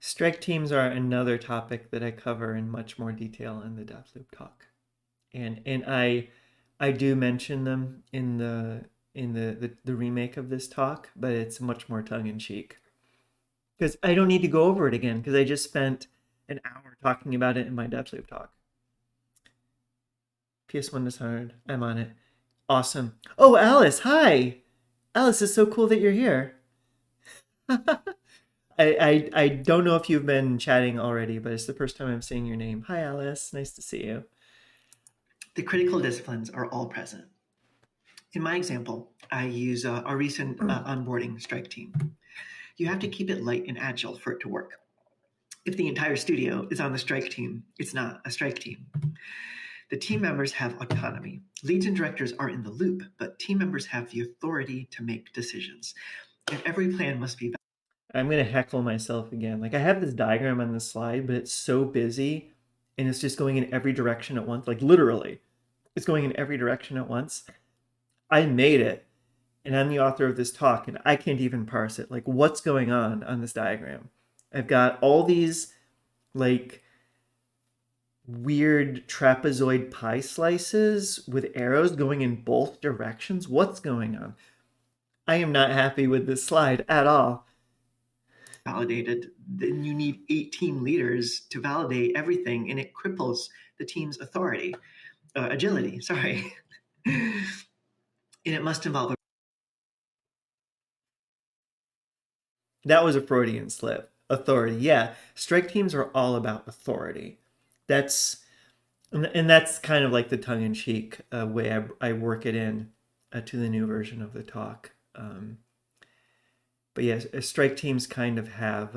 Strike teams are another topic that I cover in much more detail in the Deathloop talk, and I do mention them in the remake of this talk, but it's much more tongue in cheek because I don't need to go over it again because I just spent an hour talking about it in my Deathloop talk. PS1 Dishonored, I'm on it. Awesome. Oh, Alice, hi. Alice, it's so cool that you're here. I don't know if you've been chatting already, but it's the first time I'm saying your name. Hi, Alice. Nice to see you. The critical disciplines are all present. In my example, I use our recent onboarding strike team. You have to keep it light and agile for it to work. If the entire studio is on the strike team, it's not a strike team. The team members have autonomy. Leads and directors are in the loop, but team members have the authority to make decisions. And every plan must be. I'm going to heckle myself again. Like I have this diagram on the slide, but it's so busy and it's just going in every direction at once. Like literally, it's going in every direction at once. I made it and I'm the author of this talk and I can't even parse it. Like what's going on this diagram? I've got all these like weird trapezoid pie slices with arrows going in both directions. What's going on? I am not happy with this slide at all. Validated, then you need 18 leaders to validate everything, and it cripples the team's authority, agility, sorry. And it must involve. That was a Freudian slip. Authority. Yeah. Strike teams are all about authority. That's and that's kind of like the tongue-in-cheek way I work it in to the new version of the talk. But yes, strike teams kind of have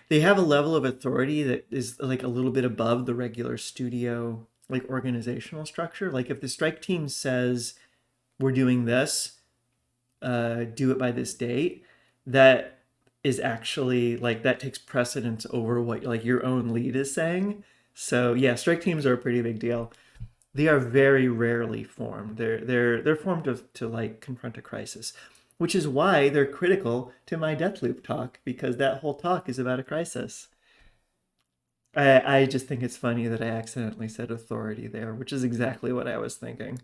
they have a level of authority that is like a little bit above the regular studio like organizational structure. Like if the strike team says we're doing this, do it by this date, that is actually like that takes precedence over what like your own lead is saying. So yeah, strike teams are a pretty big deal. They are very rarely formed. They're formed to like confront a crisis, which is why they're critical to my Deathloop talk, because that whole talk is about a crisis. I just think it's funny that I accidentally said authority there, which is exactly what I was thinking.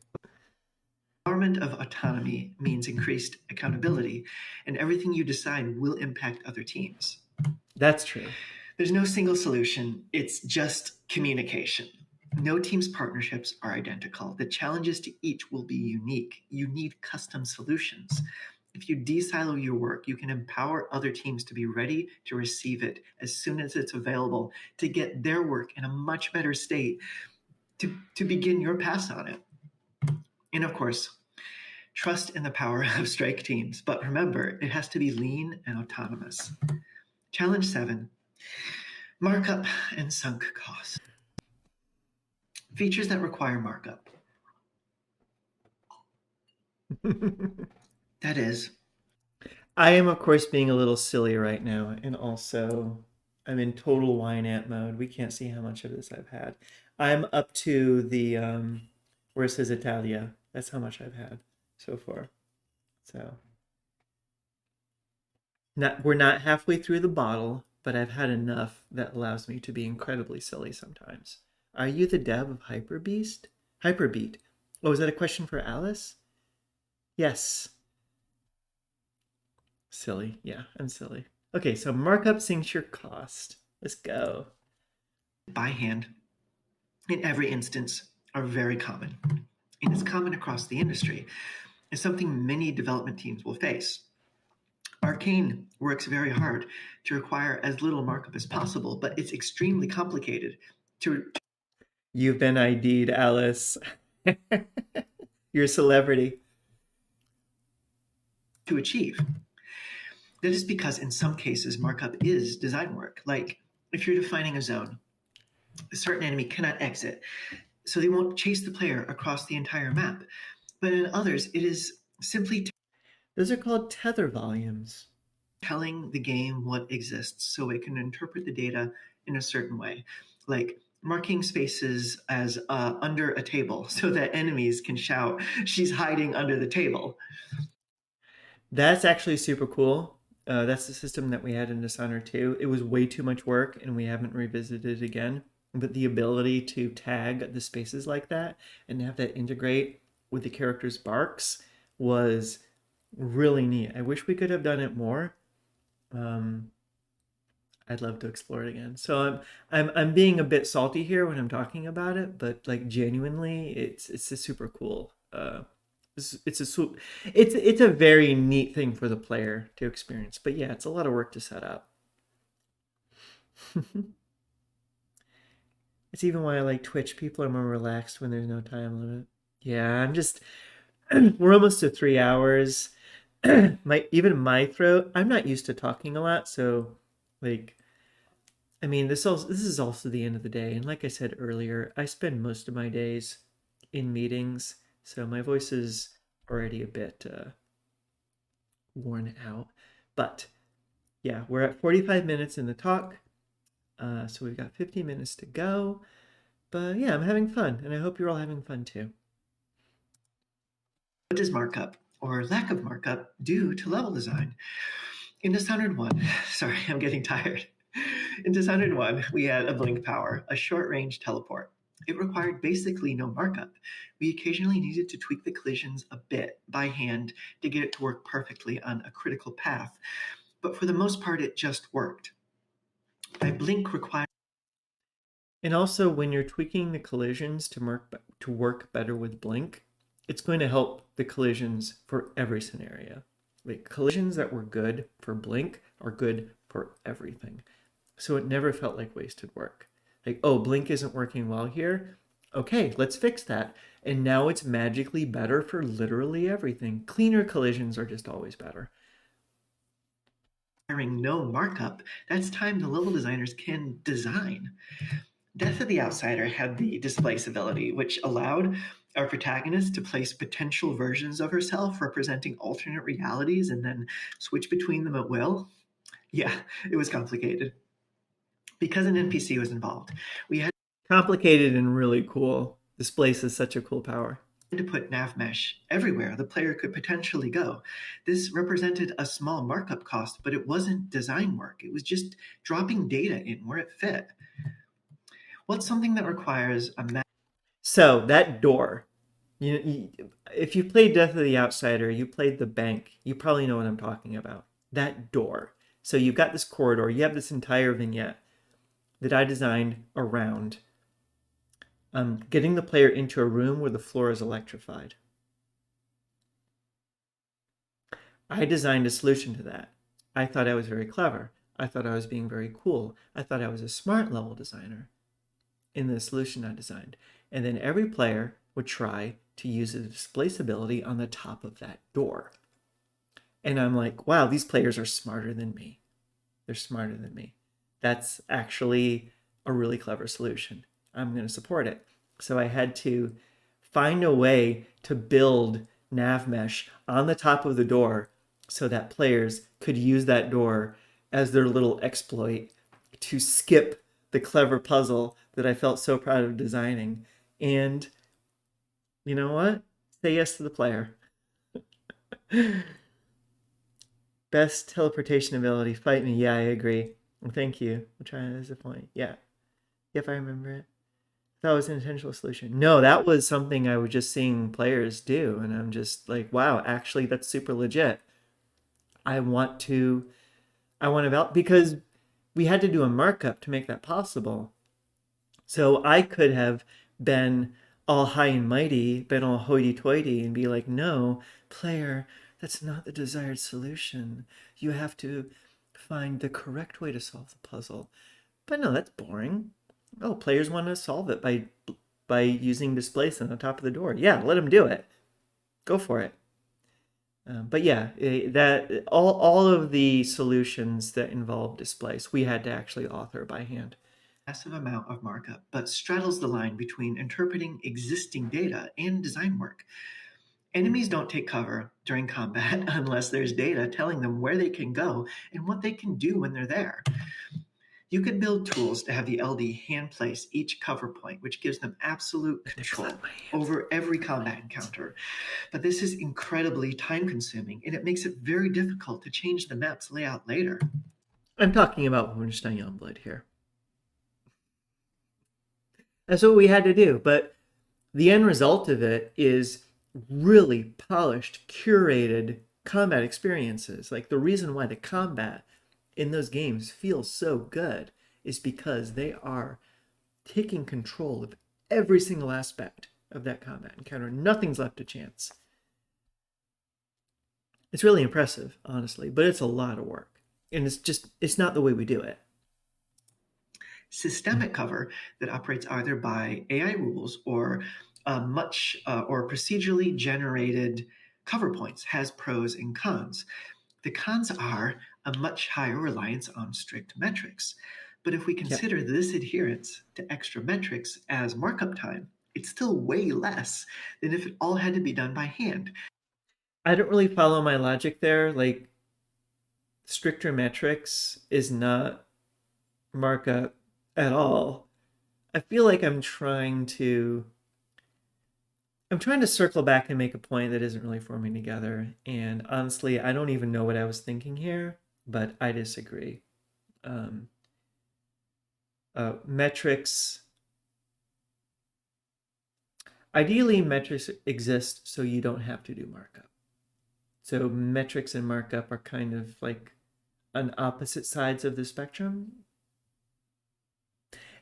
Empowerment of autonomy means increased accountability, and everything you decide will impact other teams. That's true. There's no single solution, it's just communication. No team's partnerships are identical. The challenges to each will be unique. You need custom solutions. If you de-silo your work, you can empower other teams to be ready to receive it as soon as it's available, to get their work in a much better state, to begin your pass on it. And of course, trust in the power of strike teams, but remember, it has to be lean and autonomous. Challenge 7, markup and sunk costs. Features that require markup. That is, I am, of course, being a little silly right now, and also I'm in total wine ant mode. We can't see how much of this I've had. I'm up to the where it says Italia. That's how much I've had so far. So we're not halfway through the bottle, but I've had enough that allows me to be incredibly silly sometimes. Are you the Deb of Hyperbeast? Hyperbeat. Oh, is that a question for Alice? Yes. Silly. Yeah, I'm silly. Okay, so markup sinks your cost. Let's go. by hand, in every instance, are very common. And it's common across the industry. It's something many development teams will face. Arkane works very hard to require as little markup as possible, but it's extremely complicated to You've been ID'd, Alice. You're a celebrity. achieve. That is because in some cases, markup is design work. Like if you're defining a zone, a certain enemy cannot exit, so they won't chase the player across the entire map. But in others, it is simply Those are called tether volumes. telling the game what exists so it can interpret the data in a certain way, like marking spaces as under a table so that enemies can shout, "She's hiding under the table." That's actually super cool. That's the system that we had in Dishonored 2. It was way too much work, and we haven't revisited it again. But the ability to tag the spaces like that and have that integrate with the character's barks was really neat. I wish we could have done it more. Um, I'd love to explore it again. So I'm being a bit salty here when I'm talking about it, but like genuinely, it's a super cool. It's a very neat thing for the player to experience. But yeah, it's a lot of work to set up. It's even why I like Twitch. People are more relaxed when there's no time limit. Yeah, I'm just we're almost to 3 hours. My throat, I'm not used to talking a lot, so like I mean, this is also the end of the day, and like I said earlier, I spend most of my days in meetings, so my voice is already a bit worn out. But yeah, we're at 45 minutes in the talk, so we've got 15 minutes to go. But yeah, I'm having fun, and I hope you're all having fun too. What does markup or lack of markup do to level design? In Dishonored 1, sorry, I'm getting tired. In Dishonored 1, we had a blink power, a short range teleport. It required basically no markup. We occasionally needed to tweak the collisions a bit by hand to get it to work perfectly on a critical path, but for the most part, it just worked. By blink required. And also, when you're tweaking the collisions to work better with blink, it's going to help the collisions for every scenario. Like collisions that were good for blink are good for everything. So it never felt like wasted work. Like, oh, blink isn't working well here. Okay, let's fix that. And now it's magically better for literally everything. Cleaner collisions are just always better. No markup, that's time the level designers can design. Death of the Outsider had the displace ability, which allowed our protagonist to place potential versions of herself representing alternate realities and then switch between them at will. Yeah, it was complicated. Because an NPC was involved, we had Complicated and really cool. Displace is such a cool power. to put nav mesh everywhere the player could potentially go. This represented a small markup cost, but it wasn't design work. It was just dropping data in where it fit. What's something that requires a map? So that door, if you played Death of the Outsider, you played the bank, you probably know what I'm talking about. That door. So you've got this corridor, you have this entire vignette that I designed around getting the player into a room where the floor is electrified. I designed a solution to that. I thought I was very clever. I thought I was being very cool. I thought I was a smart level designer in the solution I designed. And then every player would try to use the displace ability on the top of that door. And I'm like, wow, these players are smarter than me. They're smarter than me. That's actually a really clever solution. I'm going to support it. So I had to find a way to build nav mesh on the top of the door so that players could use that door as their little exploit to skip the clever puzzle that I felt so proud of designing. And you know what? Say yes to the player. Best teleportation ability, fight me. Yeah, I agree. Thank you. I'm trying to disappoint. Yeah. If I remember it. That was an intentional solution. No, that was something I was just seeing players do, and I'm just like, wow, actually that's super legit. I want to because we had to do a markup to make that possible. So I could have been all high and mighty, been all hoity-toity and be like, no, player, that's not the desired solution. You have to find the correct way to solve the puzzle. But no, that's boring. Oh, players want to solve it by using displace on the top of the door. Yeah, let them do it. Go for it. But yeah, that all of the solutions that involve displace, we had to actually author by hand. Massive amount of markup, but straddles the line between interpreting existing data and design work. Enemies don't take cover during combat unless there's data telling them where they can go and what they can do when they're there. You could build tools to have the LD hand place each cover point, which gives them absolute control over every combat encounter. But this is incredibly time consuming, and it makes it very difficult to change the map's layout later. I'm talking about Wolfenstein Youngblood here. That's what we had to do, but the end result of it is really polished, curated combat experiences. Like the reason why the combat in those games feels so good is because they are taking control of every single aspect of that combat encounter. Nothing's left to chance. It's really impressive, honestly, but it's a lot of work. And it's not the way we do it. Systemic cover that operates either by AI rules or or procedurally generated cover points has pros and cons. The cons are a much higher reliance on strict metrics. But if we Yeah. consider this adherence to extra metrics as markup time, it's still way less than if it all had to be done by hand. I don't really follow my logic there. Like, stricter metrics is not markup at all. I feel like I'm trying to circle back and make a point that isn't really forming together. And honestly, I don't even know what I was thinking here, but I disagree. Um, metrics, ideally, metrics exist so you don't have to do markup. So metrics and markup are kind of like on opposite sides of the spectrum.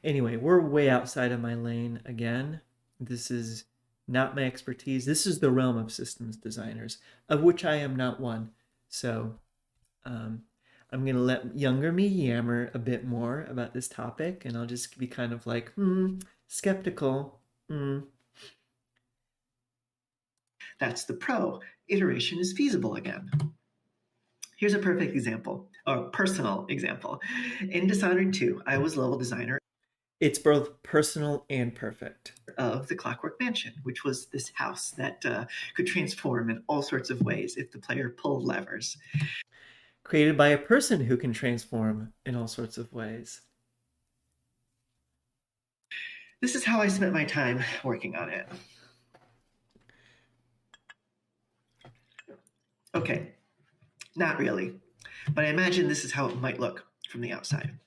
Anyway, we're way outside of my lane again. This is not my expertise. This is the realm of systems designers, of which I am not one. So um, I'm going to let younger me yammer a bit more about this topic, and I'll just be kind of like, skeptical. That's the pro. Iteration is feasible again. Here's a perfect example, or personal example. In Dishonored 2, I was level designer It's both personal and perfect. of the Clockwork Mansion, which was this house that could transform in all sorts of ways if the player pulled levers. Created by a person who can transform in all sorts of ways. This is how I spent my time working on it. Okay, not really, but I imagine this is how it might look from the outside.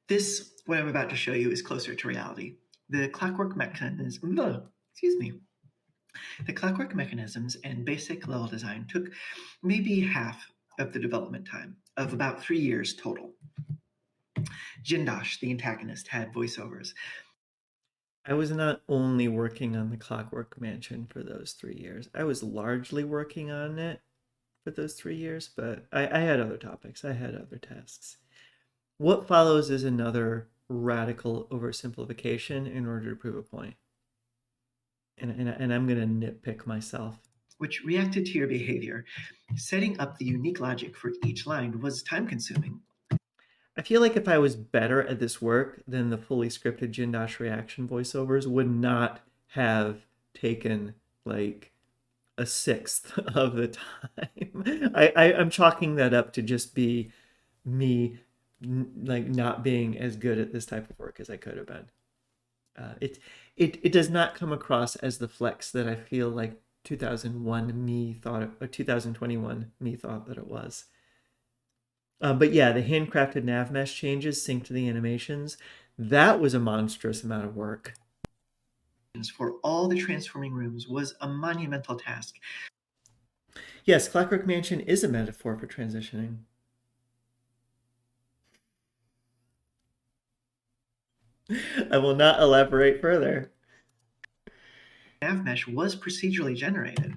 This, what I'm about to show you, is closer to reality. The clockwork mechanism, the clockwork mechanisms and basic level design took maybe half of the development time, of about 3 years total. Jindosh, the antagonist, had voiceovers. I was not only working on the Clockwork Mansion for those 3 years. I was largely working on it for those 3 years, but I had other topics. I had other tasks. What follows is another radical oversimplification in order to prove a point. And I'm going to nitpick myself. Which reacted to your behavior. Setting up the unique logic for each line was time consuming. I feel like if I was better at this work, then the fully scripted Jindosh reaction voiceovers would not have taken like a sixth of the time. I'm chalking that up to just be me like not being as good at this type of work as I could have been. It does not come across as the flex that I feel like 2001 me thought, or 2021 me thought that it was. But yeah, the handcrafted nav mesh changes synced to the animations. That was a monstrous amount of work. For all the transforming rooms was a monumental task. Yes, Clockwork Mansion is a metaphor for transitioning. I will not elaborate further. Nav mesh was procedurally generated.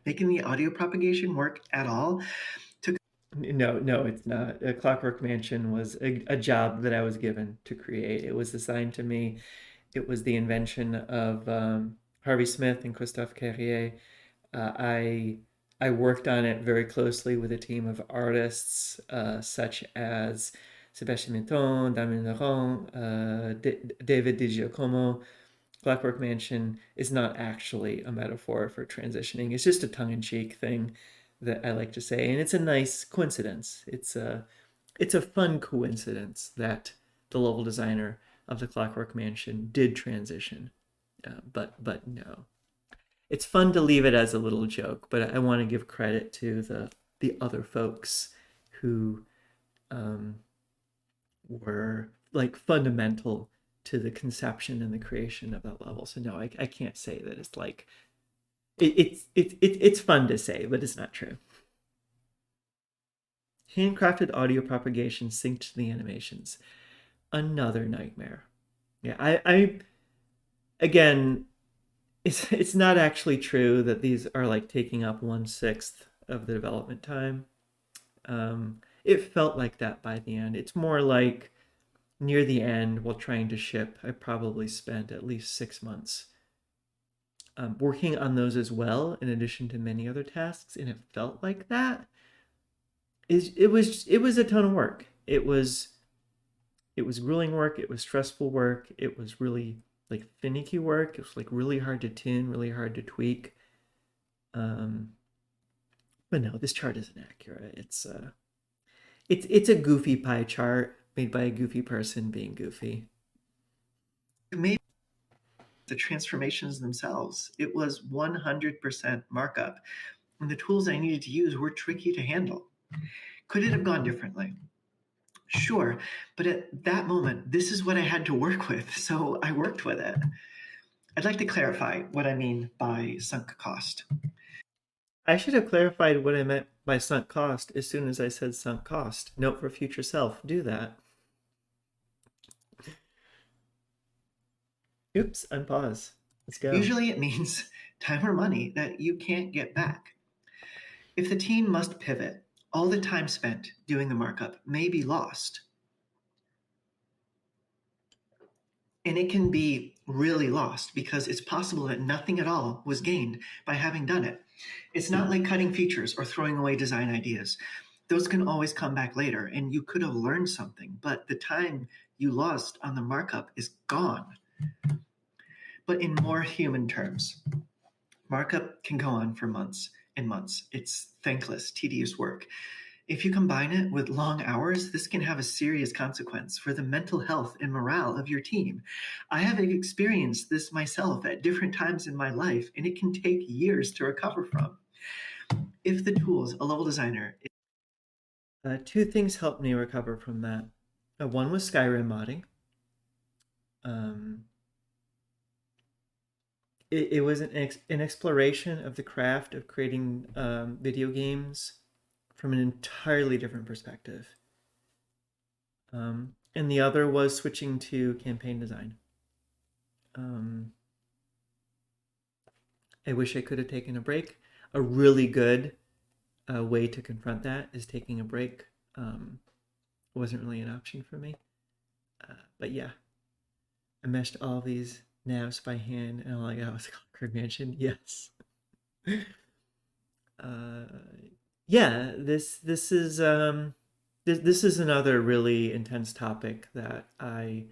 Making the audio propagation work at all took. No, it's not. A Clockwork Mansion was a job that I was given to create. It was assigned to me. It was the invention of Harvey Smith and Christophe Carrier. I worked on it very closely with a team of artists such as Sébastien Mitton, Damien Laurent, David Di Giacomo. Clockwork Mansion is not actually a metaphor for transitioning. It's just a tongue-in-cheek thing that I like to say, and it's a nice coincidence. It's a fun coincidence that the level designer of the Clockwork Mansion did transition, but no, it's fun to leave it as a little joke. But I want to give credit to the other folks who were like fundamental to the conception and the creation of that level. So no, I can't say that it's like it's fun to say, but it's not true. Handcrafted audio propagation synced to the animations. Another nightmare. Yeah, I again, it's not actually true that these are like taking up 1/6 of the development time. It felt like that by the end. It's more like near the end, while trying to ship, I probably spent at least 6 months working on those as well, in addition to many other tasks, and it felt like that. It was a ton of work. It was it was grueling work, it was stressful work, it was really like finicky work, it was like really hard to tune, really hard to tweak. um but no, this chart isn't accurate. It's a goofy pie chart made by a goofy person being goofy. Maybe the transformations themselves, it was 100% markup, and the tools I needed to use were tricky to handle. Could it have gone differently? Sure, but at that moment, this is what I had to work with, so I worked with it. I'd like to clarify what I mean by sunk cost. I should have clarified what I meant by sunk cost as soon as I said sunk cost. Note for future self, do that. Oops, unpause. Let's go. Usually it means time or money that you can't get back. If the team must pivot, all the time spent doing the markup may be lost. And it can be really lost because it's possible that nothing at all was gained by having done it. It's not like cutting features or throwing away design ideas. Those can always come back later, and you could have learned something, but the time you lost on the markup is gone. But in more human terms, markup can go on for months and months. It's thankless, tedious work. If you combine it with long hours, this can have a serious consequence for the mental health and morale of your team. I have experienced this myself at different times in my life, and it can take years to recover from. If the tools a level designer, Two things helped me recover from that. One was Skyrim modding. Um, it was an exploration of the craft of creating video games from an entirely different perspective. And the other was switching to campaign design. I wish I could have taken a break. A really good way to confront that is taking a break. Wasn't really an option for me. But yeah, I meshed all these navs by hand, and all I got was Conquered Mansion. Yes. Yeah, this is another really intense topic that I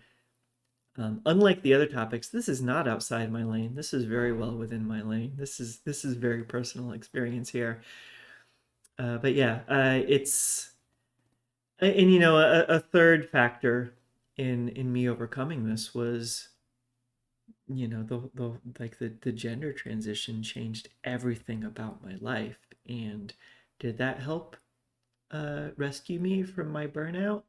unlike the other topics, this is not outside my lane. This is very well within my lane. This is very personal experience here. But yeah, it's and you know a third factor in me overcoming this was, you know, the gender transition changed everything about my life. And did that help rescue me from my burnout?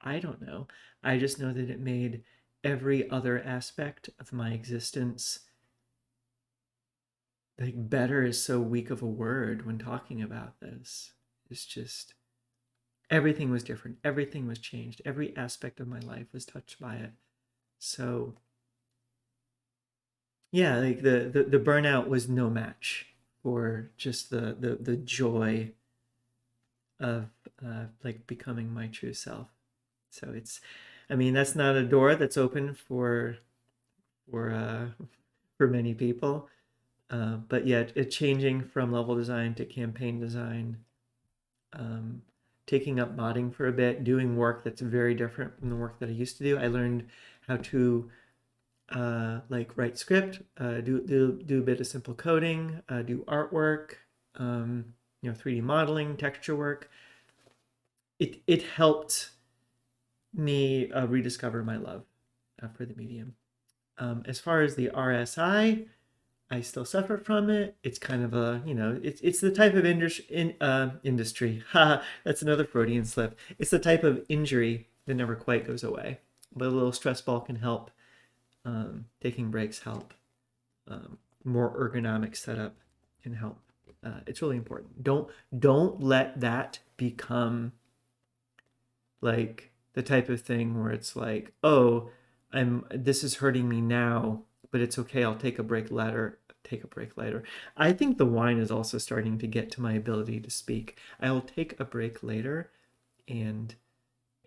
I don't know. I just know that it made every other aspect of my existence, like, better is so weak of a word when talking about this. It's just everything was different. Everything was changed. Every aspect of my life was touched by it. So yeah, like the burnout was no match for just the joy of like becoming my true self. So it's, I mean, that's not a door that's open for for many people. But yeah, it changing from level design to campaign design, um, taking up modding for a bit, doing work that's very different from the work that I used to do. I learned how to like write script, do a bit of simple coding, do artwork, you know, 3D modeling, texture work. It helped me rediscover my love for the medium. As far as the RSI, I still suffer from it. It's kind of a, you know, it's the type of industry. Ha, that's another Freudian slip. It's the type of injury that never quite goes away. But a little stress ball can help. Taking breaks help. More ergonomic setup can help. It's really important. Don't let that become like the type of thing where it's like, oh, this is hurting me now, but it's okay. I'll take a break later. Take a break later. I think the wine is also starting to get to my ability to speak. I will take a break later, and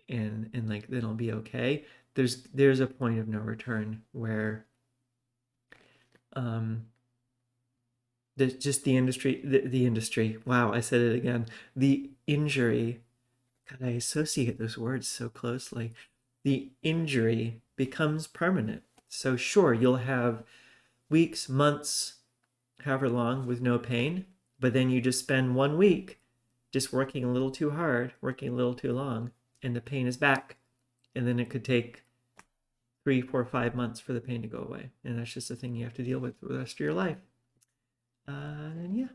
like then I'll be okay. There's a point of no return where um just the industry. Wow, I said it again. The injury. God, I associate those words so closely. the injury becomes permanent. So sure, you'll have weeks, months, however long with no pain, but then you just spend 1 week just working a little too hard, working a little too long, and the pain is back. And then it could take 3, 4, 5 months for the pain to go away. And that's just a thing you have to deal with for the rest of your life. And yeah,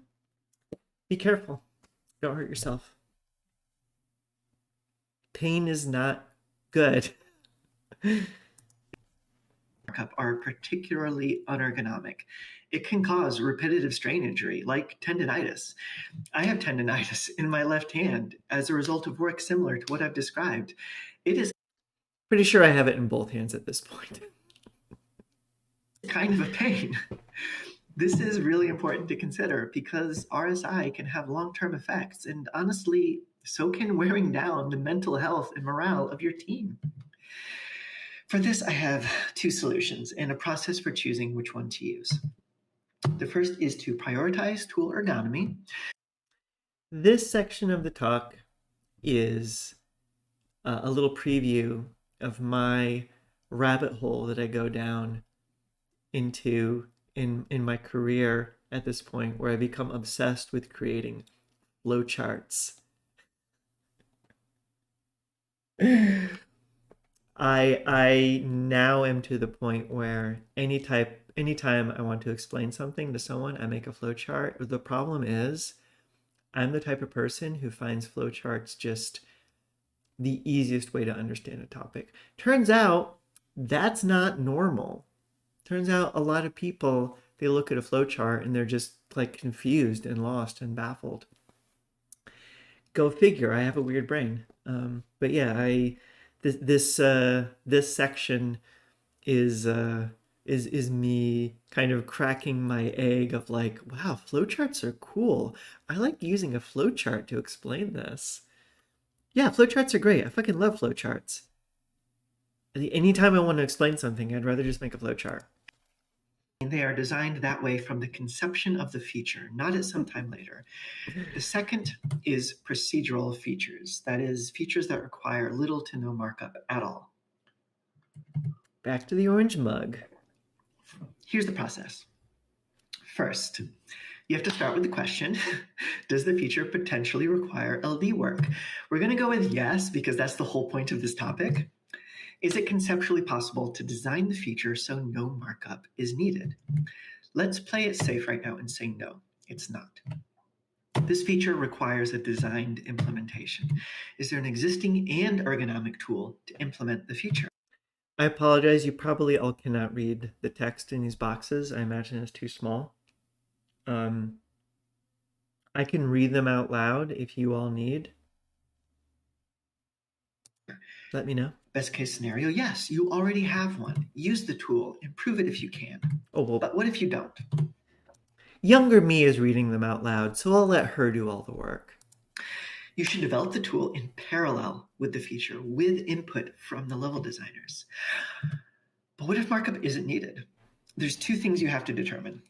be careful. Don't hurt yourself. Pain is not good. Markup are particularly unergonomic. It can cause repetitive strain injury, like tendinitis. I have tendinitis in my left hand as a result of work similar to what I've described. It is Pretty sure I have it in both hands at this point. kind of a pain. This is really important to consider because RSI can have long-term effects, and honestly, so can wearing down the mental health and morale of your team. For this, I have 2 solutions and a process for choosing which one to use. The first is to prioritize tool ergonomy. This section of the talk is a little preview of my rabbit hole that I go down into in my career at this point, where I become obsessed with creating flowcharts. I now am to the point where anytime I want to explain something to someone, I make a flowchart. The problem is I'm the type of person who finds flowcharts just the easiest way to understand a topic. Turns out that's not normal. Turns out a lot of people, they look at a flowchart and they're just like confused and lost and baffled. Go figure. I have a weird brain. But yeah, this section is me kind of cracking my egg of like, wow, flowcharts are cool. I like using a flowchart to explain this. Yeah, flowcharts are great. I fucking love flowcharts. Anytime I want to explain something, I'd rather just make a flowchart. They are designed that way from the conception of the feature, not at some time later. The second is procedural features, that is, features that require little to no markup at all. Back to the orange mug. Here's the process. First, you have to start with the question, does the feature potentially require LD work? We're going to go with yes, because that's the whole point of this topic. Is it conceptually possible to design the feature so no markup is needed? Let's play it safe right now and say no, it's not. This feature requires a designed implementation. Is there an existing and ergonomic tool to implement the feature? I apologize, you probably all cannot read the text in these boxes. I imagine it's too small. I can read them out loud if you all need. Let me know. Best case scenario, yes, you already have one. Use the tool, improve it if you can. Oh, well, But what if you don't? Younger me is reading them out loud, so I'll let her do all the work. You should develop the tool in parallel with the feature, with input from the level designers. But what if markup isn't needed? There's 2 things you have to determine.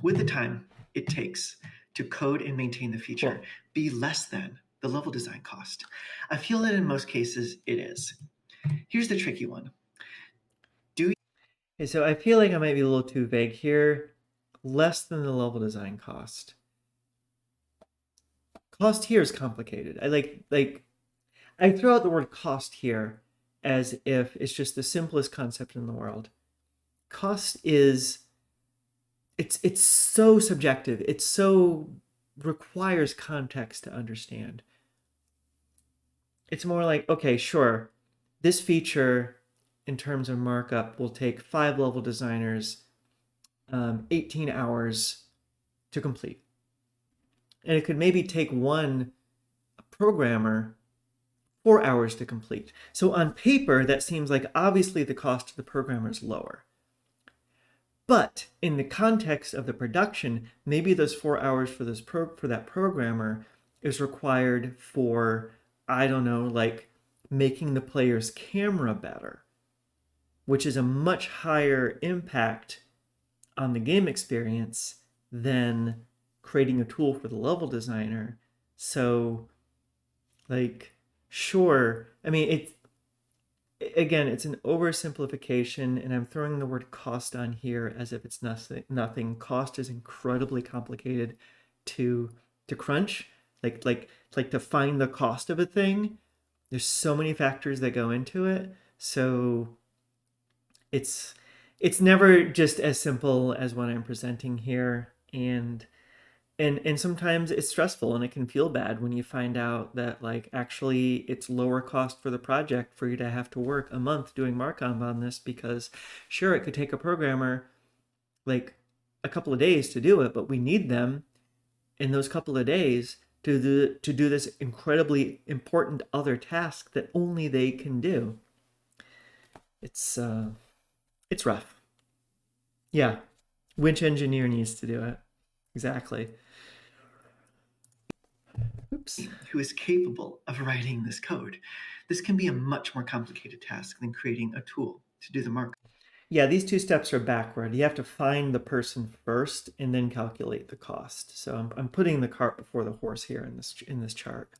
Would the time it takes to code and maintain the feature be less than the level design cost? I feel that in most cases it is. Here's the tricky one. Okay, so I feel like I might be a little too vague here. Less than the level design cost. Cost here is complicated. I throw out the word cost here as if it's just the simplest concept in the world. Cost is it's so subjective. It so requires context to understand. It's more like, okay, sure, this feature in terms of markup will take 5 level designers 18 hours to complete. And it could maybe take one programmer 4 hours to complete. So on paper, that seems like obviously the cost to the programmer is lower. But in the context of the production, maybe those 4 hours for that programmer is required for, I don't know, like making the player's camera better, which is a much higher impact on the game experience than creating a tool for the level designer. So, like, sure, I mean, again, it's an oversimplification, and I'm throwing the word cost on here as if it's nothing. Cost is incredibly complicated to crunch. Like to find the cost of a thing. There's so many factors that go into it. So it's it's never just as simple as what I'm presenting here. And sometimes it's stressful and it can feel bad when you find out that like actually it's lower cost for the project for you to have to work a month doing markup on this, because sure, it could take a programmer like a couple of days to do it, but we need them in those couple of days to do this incredibly important other task that only they can do. It's it's rough. Yeah, which engineer needs to do it? Exactly. Oops. Who is capable of writing this code. This can be a much more complicated task than creating a tool to do the markup. Yeah, these two steps are backward. You have to find the person first and then calculate the cost. So I'm putting the cart before the horse here in this chart.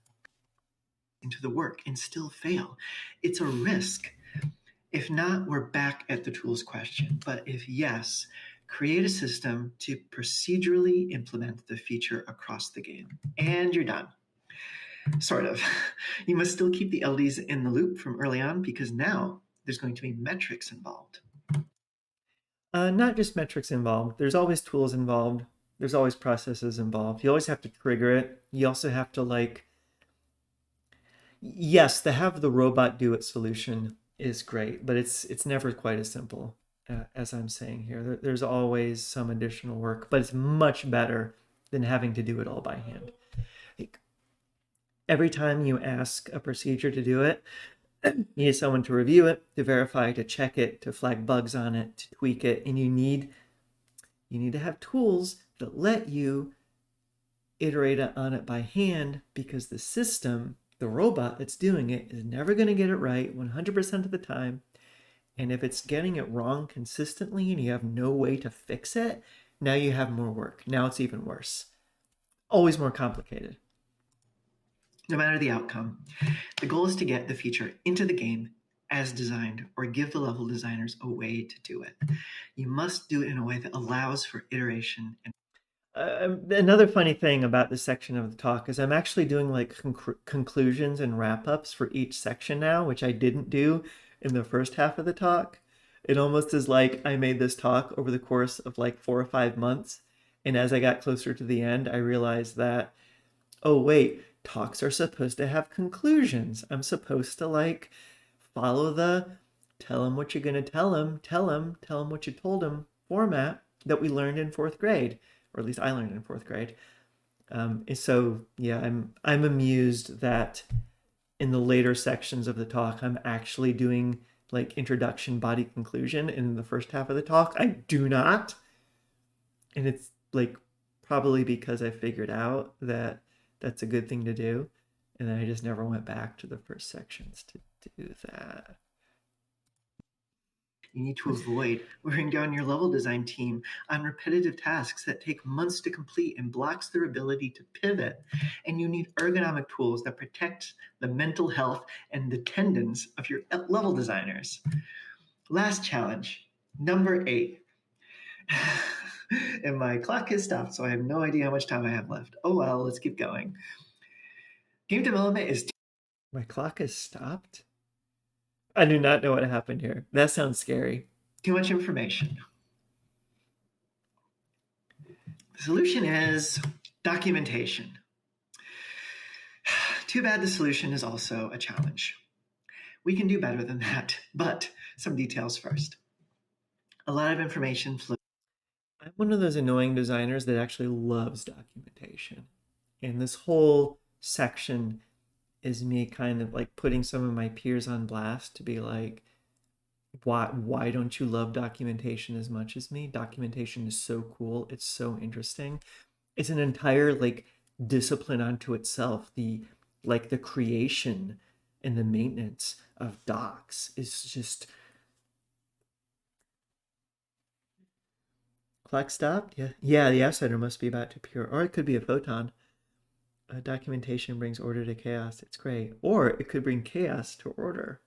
Into the work and still fail. It's a risk. If not, we're back at the tools question. But if yes, create a system to procedurally implement the feature across the game. And you're done. Sort of. You must still keep the LDs in the loop from early on because now there's going to be metrics involved. Not just metrics involved. There's always tools involved. There's always processes involved. You always have to trigger it. You also have to like, yes, to have the robot do it solution is great, but it's never quite as simple as I'm saying here. There's always some additional work, but it's much better than having to do it all by hand. Like, every time you ask a procedure to do it, you need someone to review it, to verify, to check it, to flag bugs on it, to tweak it, and you need to have tools that let you iterate on it by hand, because the system, the robot that's doing it, is never going to get it right 100% of the time. And if it's getting it wrong consistently and you have no way to fix it, now you have more work. Now it's even worse. Always more complicated. No matter the outcome, the goal is to get the feature into the game as designed or give the level designers a way to do it. You must do it in a way that allows for iteration and Another funny thing about this section of the talk is I'm actually doing like conclusions and wrap ups for each section now, which I didn't do in the first half of the talk. It almost is like I made this talk over the course of like 4 or 5 months. And as I got closer to the end, I realized that, oh, wait, talks are supposed to have conclusions. I'm supposed to like follow the tell them what you're going to tell them what you told them format that we learned in fourth grade, or at least I learned in fourth grade. So yeah, I'm amused that in the later sections of the talk, I'm actually doing like introduction, body, conclusion, and in the first half of the talk, I do not. And it's like probably because I figured out that that's a good thing to do, and then I just never went back to the first sections to do that. you need to avoid wearing down your level design team on repetitive tasks that take months to complete and blocks their ability to pivot. And you need ergonomic tools that protect the mental health and the tendons of your level designers. Last challenge, number 8. And my clock has stopped, so I have no idea how much time I have left. Oh well, let's keep going. Game development is My clock has stopped? I do not know what happened here. That sounds scary. too much information. The solution is documentation. Too bad the solution is also a challenge. We can do better than that, but some details first. A lot of information flows. I'm one of those annoying designers that actually loves documentation. And this whole section is me kind of like putting some of my peers on blast to be like, why don't you love documentation as much as me? Documentation is so cool. It's so interesting. It's an entire like discipline unto itself. The creation and the maintenance of docs is just. Clock stopped? Yeah, the outsider must be about to appear. Or it could be a photon. Documentation brings order to chaos. It's great. Or it could bring chaos to order.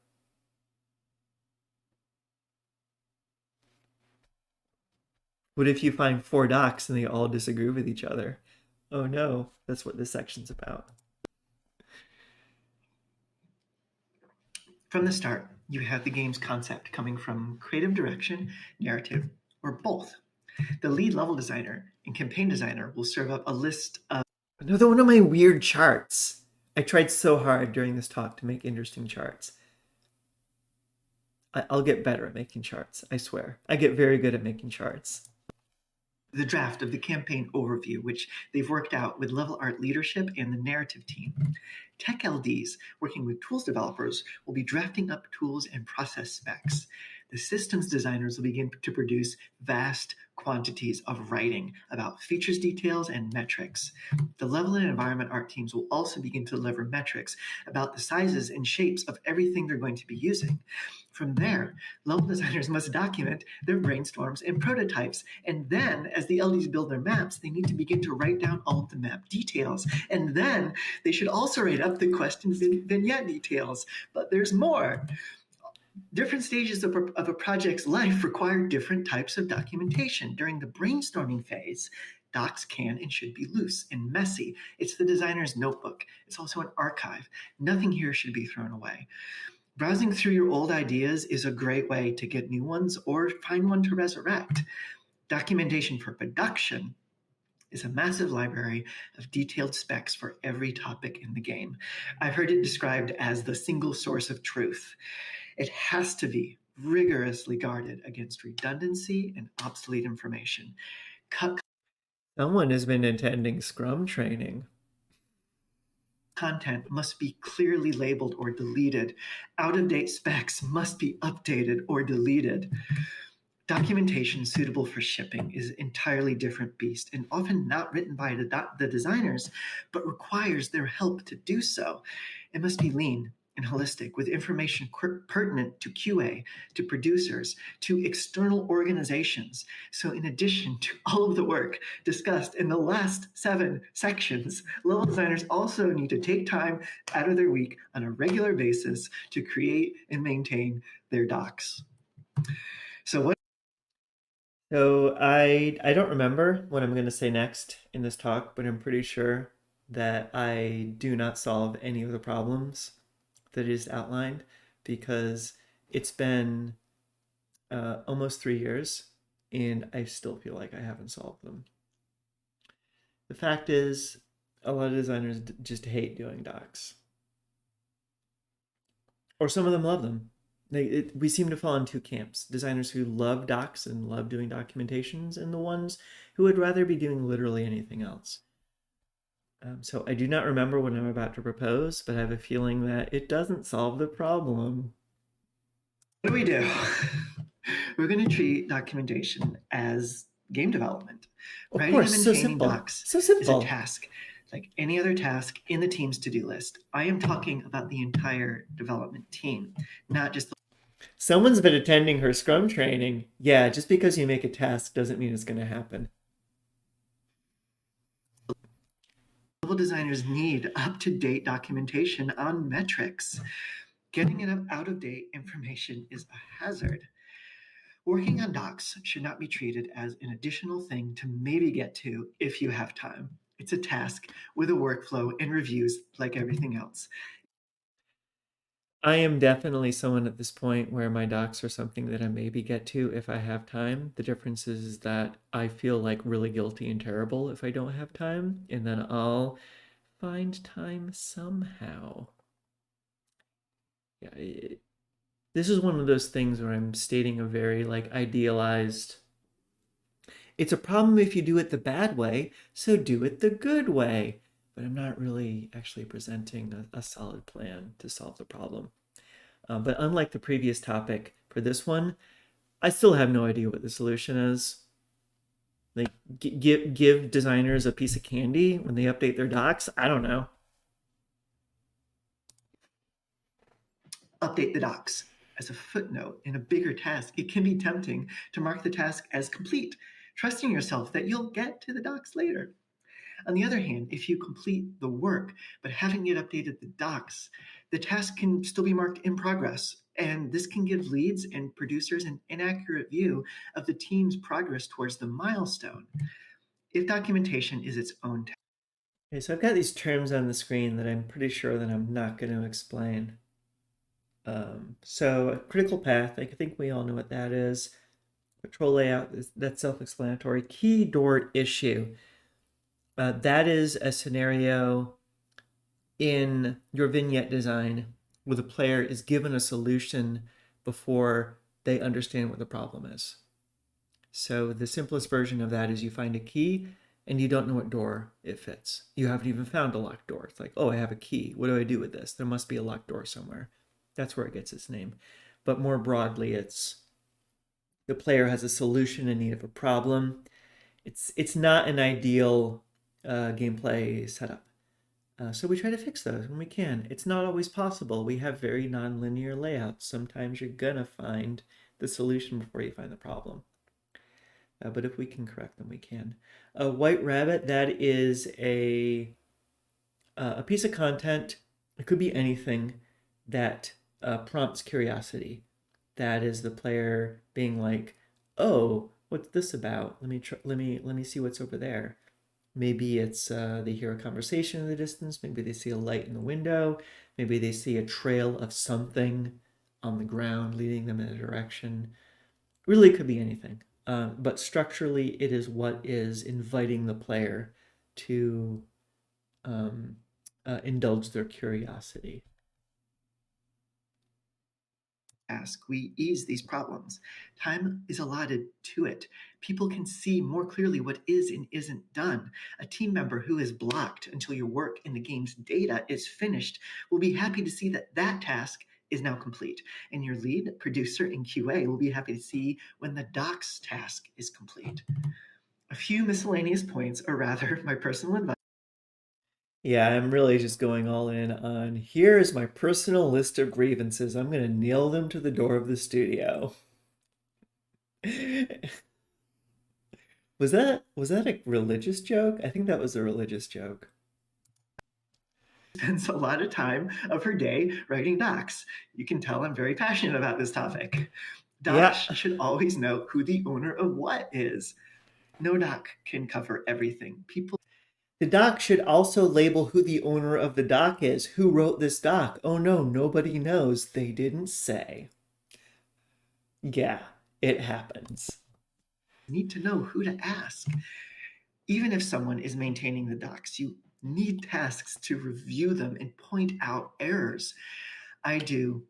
What if you find 4 docs and they all disagree with each other? Oh no, that's what this section's about. From the start, you have the game's concept coming from creative direction, narrative, or both. The lead level designer and campaign designer will serve up a list of Another one of my weird charts. I tried so hard during this talk to make interesting charts. I'll get better at making charts, I swear. I get very good at making charts. the draft of the campaign overview, which they've worked out with level art leadership and the narrative team. Tech LDs, working with tools developers, will be drafting up tools and process specs. The systems designers will begin to produce vast quantities of writing about features details and metrics. The level and environment art teams will also begin to deliver metrics about the sizes and shapes of everything they're going to be using. From there, level designers must document their brainstorms and prototypes. And then, as the LDs build their maps, they need to begin to write down all of the map details. And then they should also write up the question vignette details. But there's more. Different stages of a project's life require different types of documentation. During the brainstorming phase, docs can and should be loose and messy. It's the designer's notebook. It's also an archive. Nothing here should be thrown away. Browsing through your old ideas is a great way to get new ones or find one to resurrect. Documentation for production is a massive library of detailed specs for every topic in the game. I've heard it described as the single source of truth. It has to be rigorously guarded against redundancy and obsolete information. Someone has been attending Scrum training. Content must be clearly labeled or deleted. Out-of-date specs must be updated or deleted. Documentation suitable for shipping is an entirely different beast and often not written by the designers, but requires their help to do so. It must be lean and holistic, with information pertinent to QA, to producers, to external organizations. So in addition to all of the work discussed in the last 7 sections, level designers also need to take time out of their week on a regular basis to create and maintain their docs. So I don't remember what I'm going to say next in this talk, but I'm pretty sure that I do not solve any of the problems that is outlined, because it's been almost 3 years and I still feel like I haven't solved them. The fact is, a lot of designers just hate doing docs. Or some of them love them. We seem to fall in 2 camps: designers who love docs and love doing documentations, and the ones who would rather be doing literally anything else. So I do not remember what I'm about to propose, but I have a feeling that it doesn't solve the problem. What do we do? We're going to treat documentation as game development. Of Writing course, and so maintaining simple. docs So is simple. a task like any other task in the team's to-do list. I am talking about the entire development team, not just the Someone's been attending her Scrum training. Yeah, just because you make a task doesn't mean it's going to happen. level designers need up-to-date documentation on metrics. Getting out-of-date information is a hazard. Working on docs should not be treated as an additional thing to maybe get to if you have time. It's a task with a workflow and reviews like everything else. I am definitely someone at this point where my docs are something that I maybe get to if I have time. The difference is that I feel like really guilty and terrible if I don't have time, and then I'll find time somehow. Yeah, this is one of those things where I'm stating a very like idealized. It's a problem if you do it the bad way, so do it the good way. But I'm not really actually presenting a solid plan to solve the problem. But unlike the previous topic, for this one, I still have no idea what the solution is. Like, give designers a piece of candy when they update their docs? I don't know. Update the docs. As a footnote in a bigger task, it can be tempting to mark the task as complete, trusting yourself that you'll get to the docs later. On the other hand, if you complete the work but haven't yet updated the docs, the task can still be marked in progress And this can give leads and producers an inaccurate view of the team's progress towards the milestone if documentation is its own task. Okay, so I've got these terms on the screen that I'm pretty sure that I'm not going to explain. So a critical path, I think we all know what that is. Control layout, that's self-explanatory. Key door issue. That is a scenario in your vignette design where the player is given a solution before they understand what the problem is. So the simplest version of that is you find a key and you don't know what door it fits. You haven't even found a locked door. It's like, oh, I have a key. What do I do with this? There must be a locked door somewhere. That's where it gets its name. But more broadly, it's the player has a solution in need of a problem. It's not an ideal gameplay setup. So we try to fix those when we can. It's not always possible. We have very non-linear layouts. Sometimes you're gonna find the solution before you find the problem. But if we can correct them, we can. White Rabbit, that is a piece of content. It could be anything that prompts curiosity. That is the player being like, "Oh, what's this about? Let me see what's over there." Maybe it's they hear a conversation in the distance. Maybe they see a light in the window. Maybe they see a trail of something on the ground leading them in a direction. Really could be anything. But structurally, it is what is inviting the player to indulge their curiosity. We ease these problems. Time is allotted to it. People can see more clearly what is and isn't done. A team member who is blocked until your work in the game's data is finished will be happy to see that that task is now complete. And your lead, producer, and QA will be happy to see when the docs task is complete. A few miscellaneous points, or rather, my personal advice. Yeah, I'm really just going all in on here's my personal list of grievances. I'm going to nail them to the door of the studio. Was that a religious joke? I think that was a religious joke. Spends a lot of time of her day writing docs. You can tell I'm very passionate about this topic. Yeah. Docs should always know who the owner of what is. No doc can cover everything. People The doc should also label who the owner of the doc is. Who wrote this doc? Oh no, nobody knows. They didn't say. Yeah, it happens. need to know who to ask. Even if someone is maintaining the docs, you need tasks to review them and point out errors. I do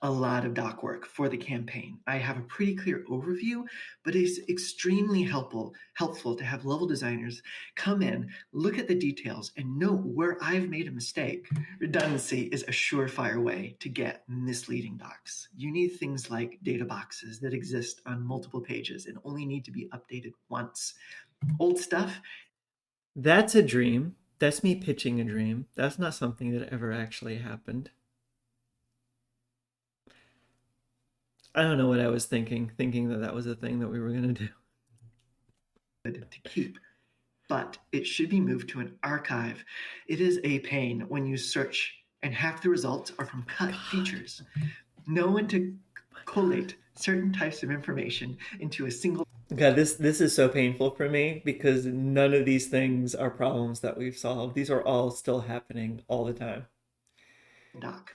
a lot of doc work for the campaign. I have a pretty clear overview, but it's extremely helpful to have level designers come in, look at the details, and note where I've made a mistake. Redundancy is a surefire way to get misleading docs. You need things like data boxes that exist on multiple pages and only need to be updated once. Old stuff. That's a dream. That's me pitching a dream. That's not something that ever actually happened. I don't know what I was thinking that that was a thing that we were going to do. To keep, but it should be moved to an archive. It is a pain when you search and half the results are from cut features. Know when to collate certain types of information into a single God, this is so painful for me because none of these things are problems that we've solved. These are all still happening all the time. doc.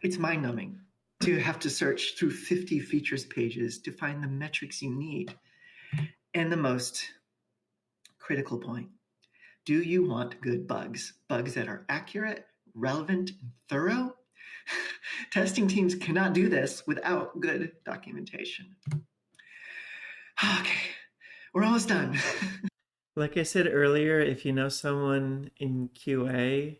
It's mind numbing to have to search through 50 features pages to find the metrics you need. And the most critical point, do you want good bugs? Bugs that are accurate, relevant, and thorough? Testing teams cannot do this without good documentation. Okay, we're almost done. Like I said earlier, if you know someone in QA,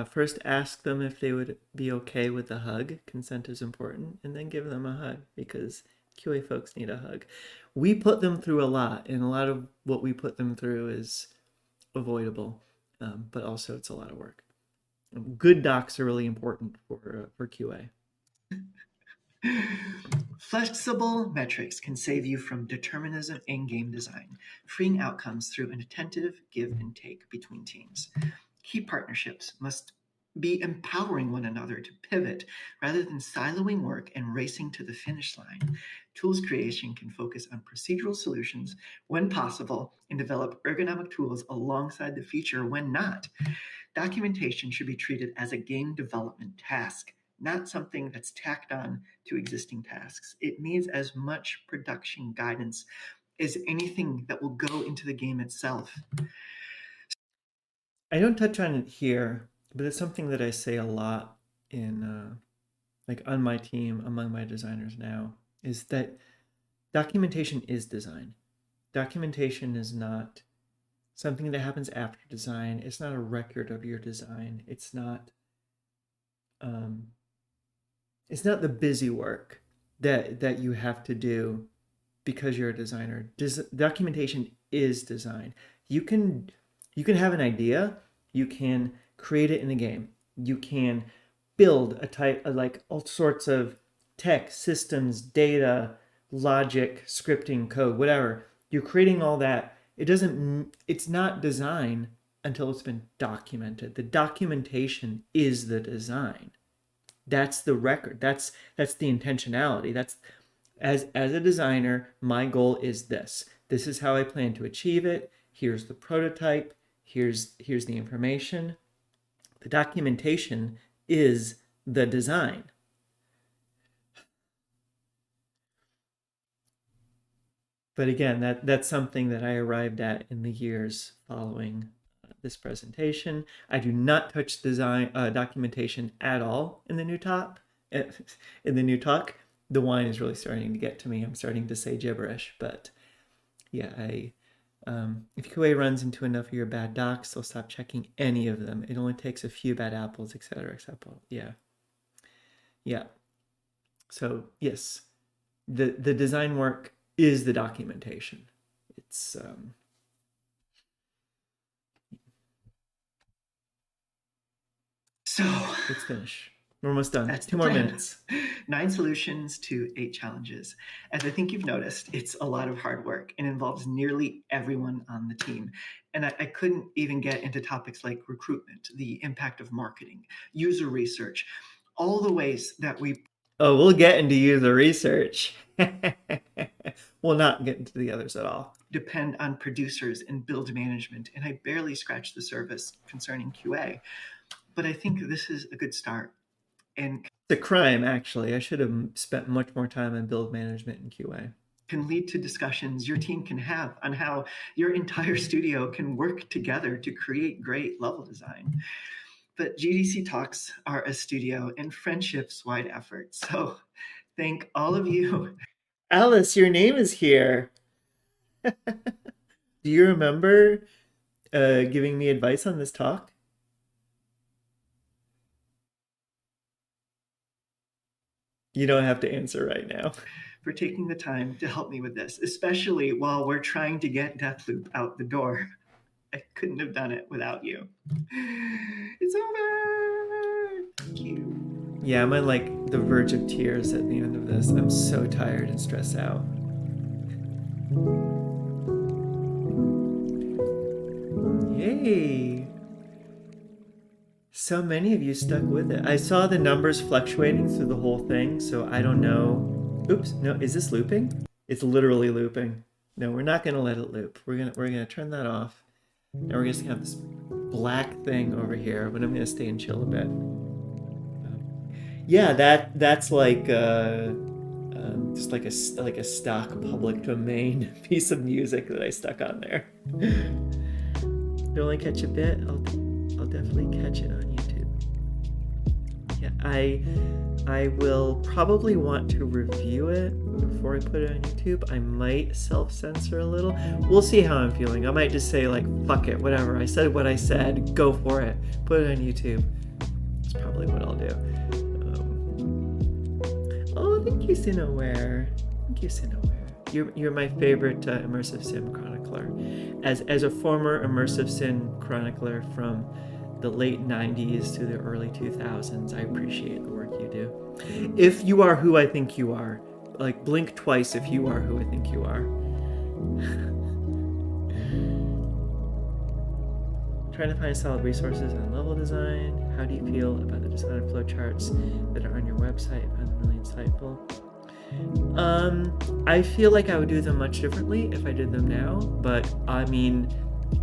first ask them if they would be okay with a hug. Consent is important, and then give them a hug because QA folks need a hug. We put them through a lot, and a lot of what we put them through is avoidable, but also it's a lot of work. Good docs are really important for QA. Flexible metrics can save you from determinism in game design, freeing outcomes through an attentive give and take between teams. Key partnerships must be empowering one another to pivot rather than siloing work and racing to the finish line. Tools creation can focus on procedural solutions when possible and develop ergonomic tools alongside the feature when not. Documentation should be treated as a game development task, not something that's tacked on to existing tasks. It needs as much production guidance as anything that will go into the game itself. I don't touch on it here, but it's something that I say a lot in like on my team among my designers now, is that documentation is design. Documentation is not something that happens after design. It's not a record of your design. Um, it's not the busy work that you have to do because you're a designer. Documentation is design. You can have an idea. You can create it in a game. You can build a type like all sorts of tech, systems, data, logic, scripting, code, whatever. You're creating all that. It's not design until it's been documented. The documentation is the design. That's the record. That's the intentionality. That's as a designer, my goal is this. This is how I plan to achieve it. Here's the prototype. Here's the information. The documentation is the design. But again, that's something that I arrived at in the years following this presentation. I do not touch design documentation at all in the new talk. In the new talk, the wine is really starting to get to me. I'm starting to say gibberish, but yeah, if QA runs into enough of your bad docs, they'll stop checking any of them. It only takes a few bad apples, etc., etc. Yeah. So yes, the design work is the documentation. It's So let's finish. We're almost done. That's 2 more minutes. 9 solutions to 8 challenges. As I think you've noticed, it's a lot of hard work and involves nearly everyone on the team. And I couldn't even get into topics like recruitment, the impact of marketing, user research, all the ways that we... Oh, we'll get into user research. We'll not get into the others at all. Depend on producers and build management, and I barely scratched the surface concerning QA. But I think this is a good start. And it's a crime, actually. I should have spent much more time on build management and QA. Can lead to discussions your team can have on how your entire studio can work together to create great level design. But GDC Talks are a studio and friendships-wide effort. So thank all of you. Alice, your name is here. Do you remember giving me advice on this talk? You don't have to answer right now. For taking the time to help me with this, especially while we're trying to get Deathloop out the door. I couldn't have done it without you. It's over. Thank you. Yeah, I'm on like the verge of tears at the end of this. I'm so tired and stressed out. Yay! So many of you stuck with it. I saw the numbers fluctuating through the whole thing, so I don't know. Oops, no, is this looping? It's literally looping. No, we're not gonna let it loop. We're gonna turn that off. And we're just gonna have this black thing over here, but I'm gonna stay and chill a bit. Yeah, that's like just like a stock public domain piece of music that I stuck on there. You'll only catch a bit. I'll definitely catch it on YouTube. Yeah, I will probably want to review it before I put it on YouTube. I might self-censor a little. We'll see how I'm feeling. I might just say like, fuck it, whatever. I said what I said. Go for it. Put it on YouTube. That's probably what I'll do. Oh, thank you, Sinoware. Thank you, Sinoware. You're my favorite immersive sim chronicler. As a former immersive sim chronicler from the late 90s to the early 2000s, I appreciate the work you do. If you are who I think you are, like blink twice if you are who I think you are. trying to find solid resources on level design. How do you feel about the design of flowcharts that are on your website? I found them really insightful. I feel like I would do them much differently if I did them now, but I mean,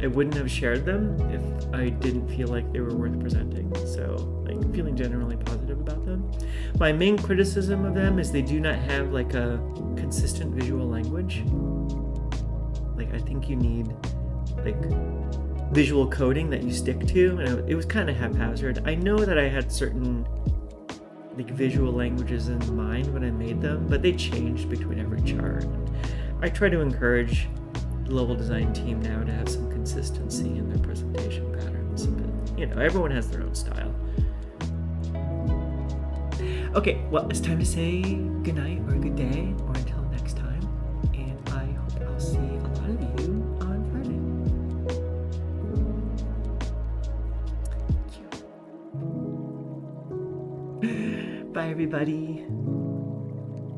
I wouldn't have shared them if I didn't feel like they were worth presenting. So, like, feeling generally positive about them. My main criticism of them is they do not have like a consistent visual language. Like, I think you need like visual coding that you stick to, and it was kind of haphazard. I know that I had certain like visual languages in mind when I made them, but they changed between every chart. And I try to encourage the level design team now to have some consistency in their presentation patterns. But, you know, everyone has their own style. Okay, well, it's time to say good night or good day or until next time. And I hope I'll see a lot of you on Friday. Bye, everybody.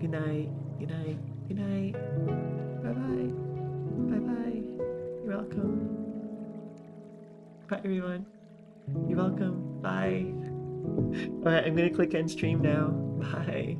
Good night. Good night. Good night. Bye-bye. Bye-bye. You're welcome. Bye, everyone. You're welcome. Bye. All right, I'm going to click end stream now. Bye.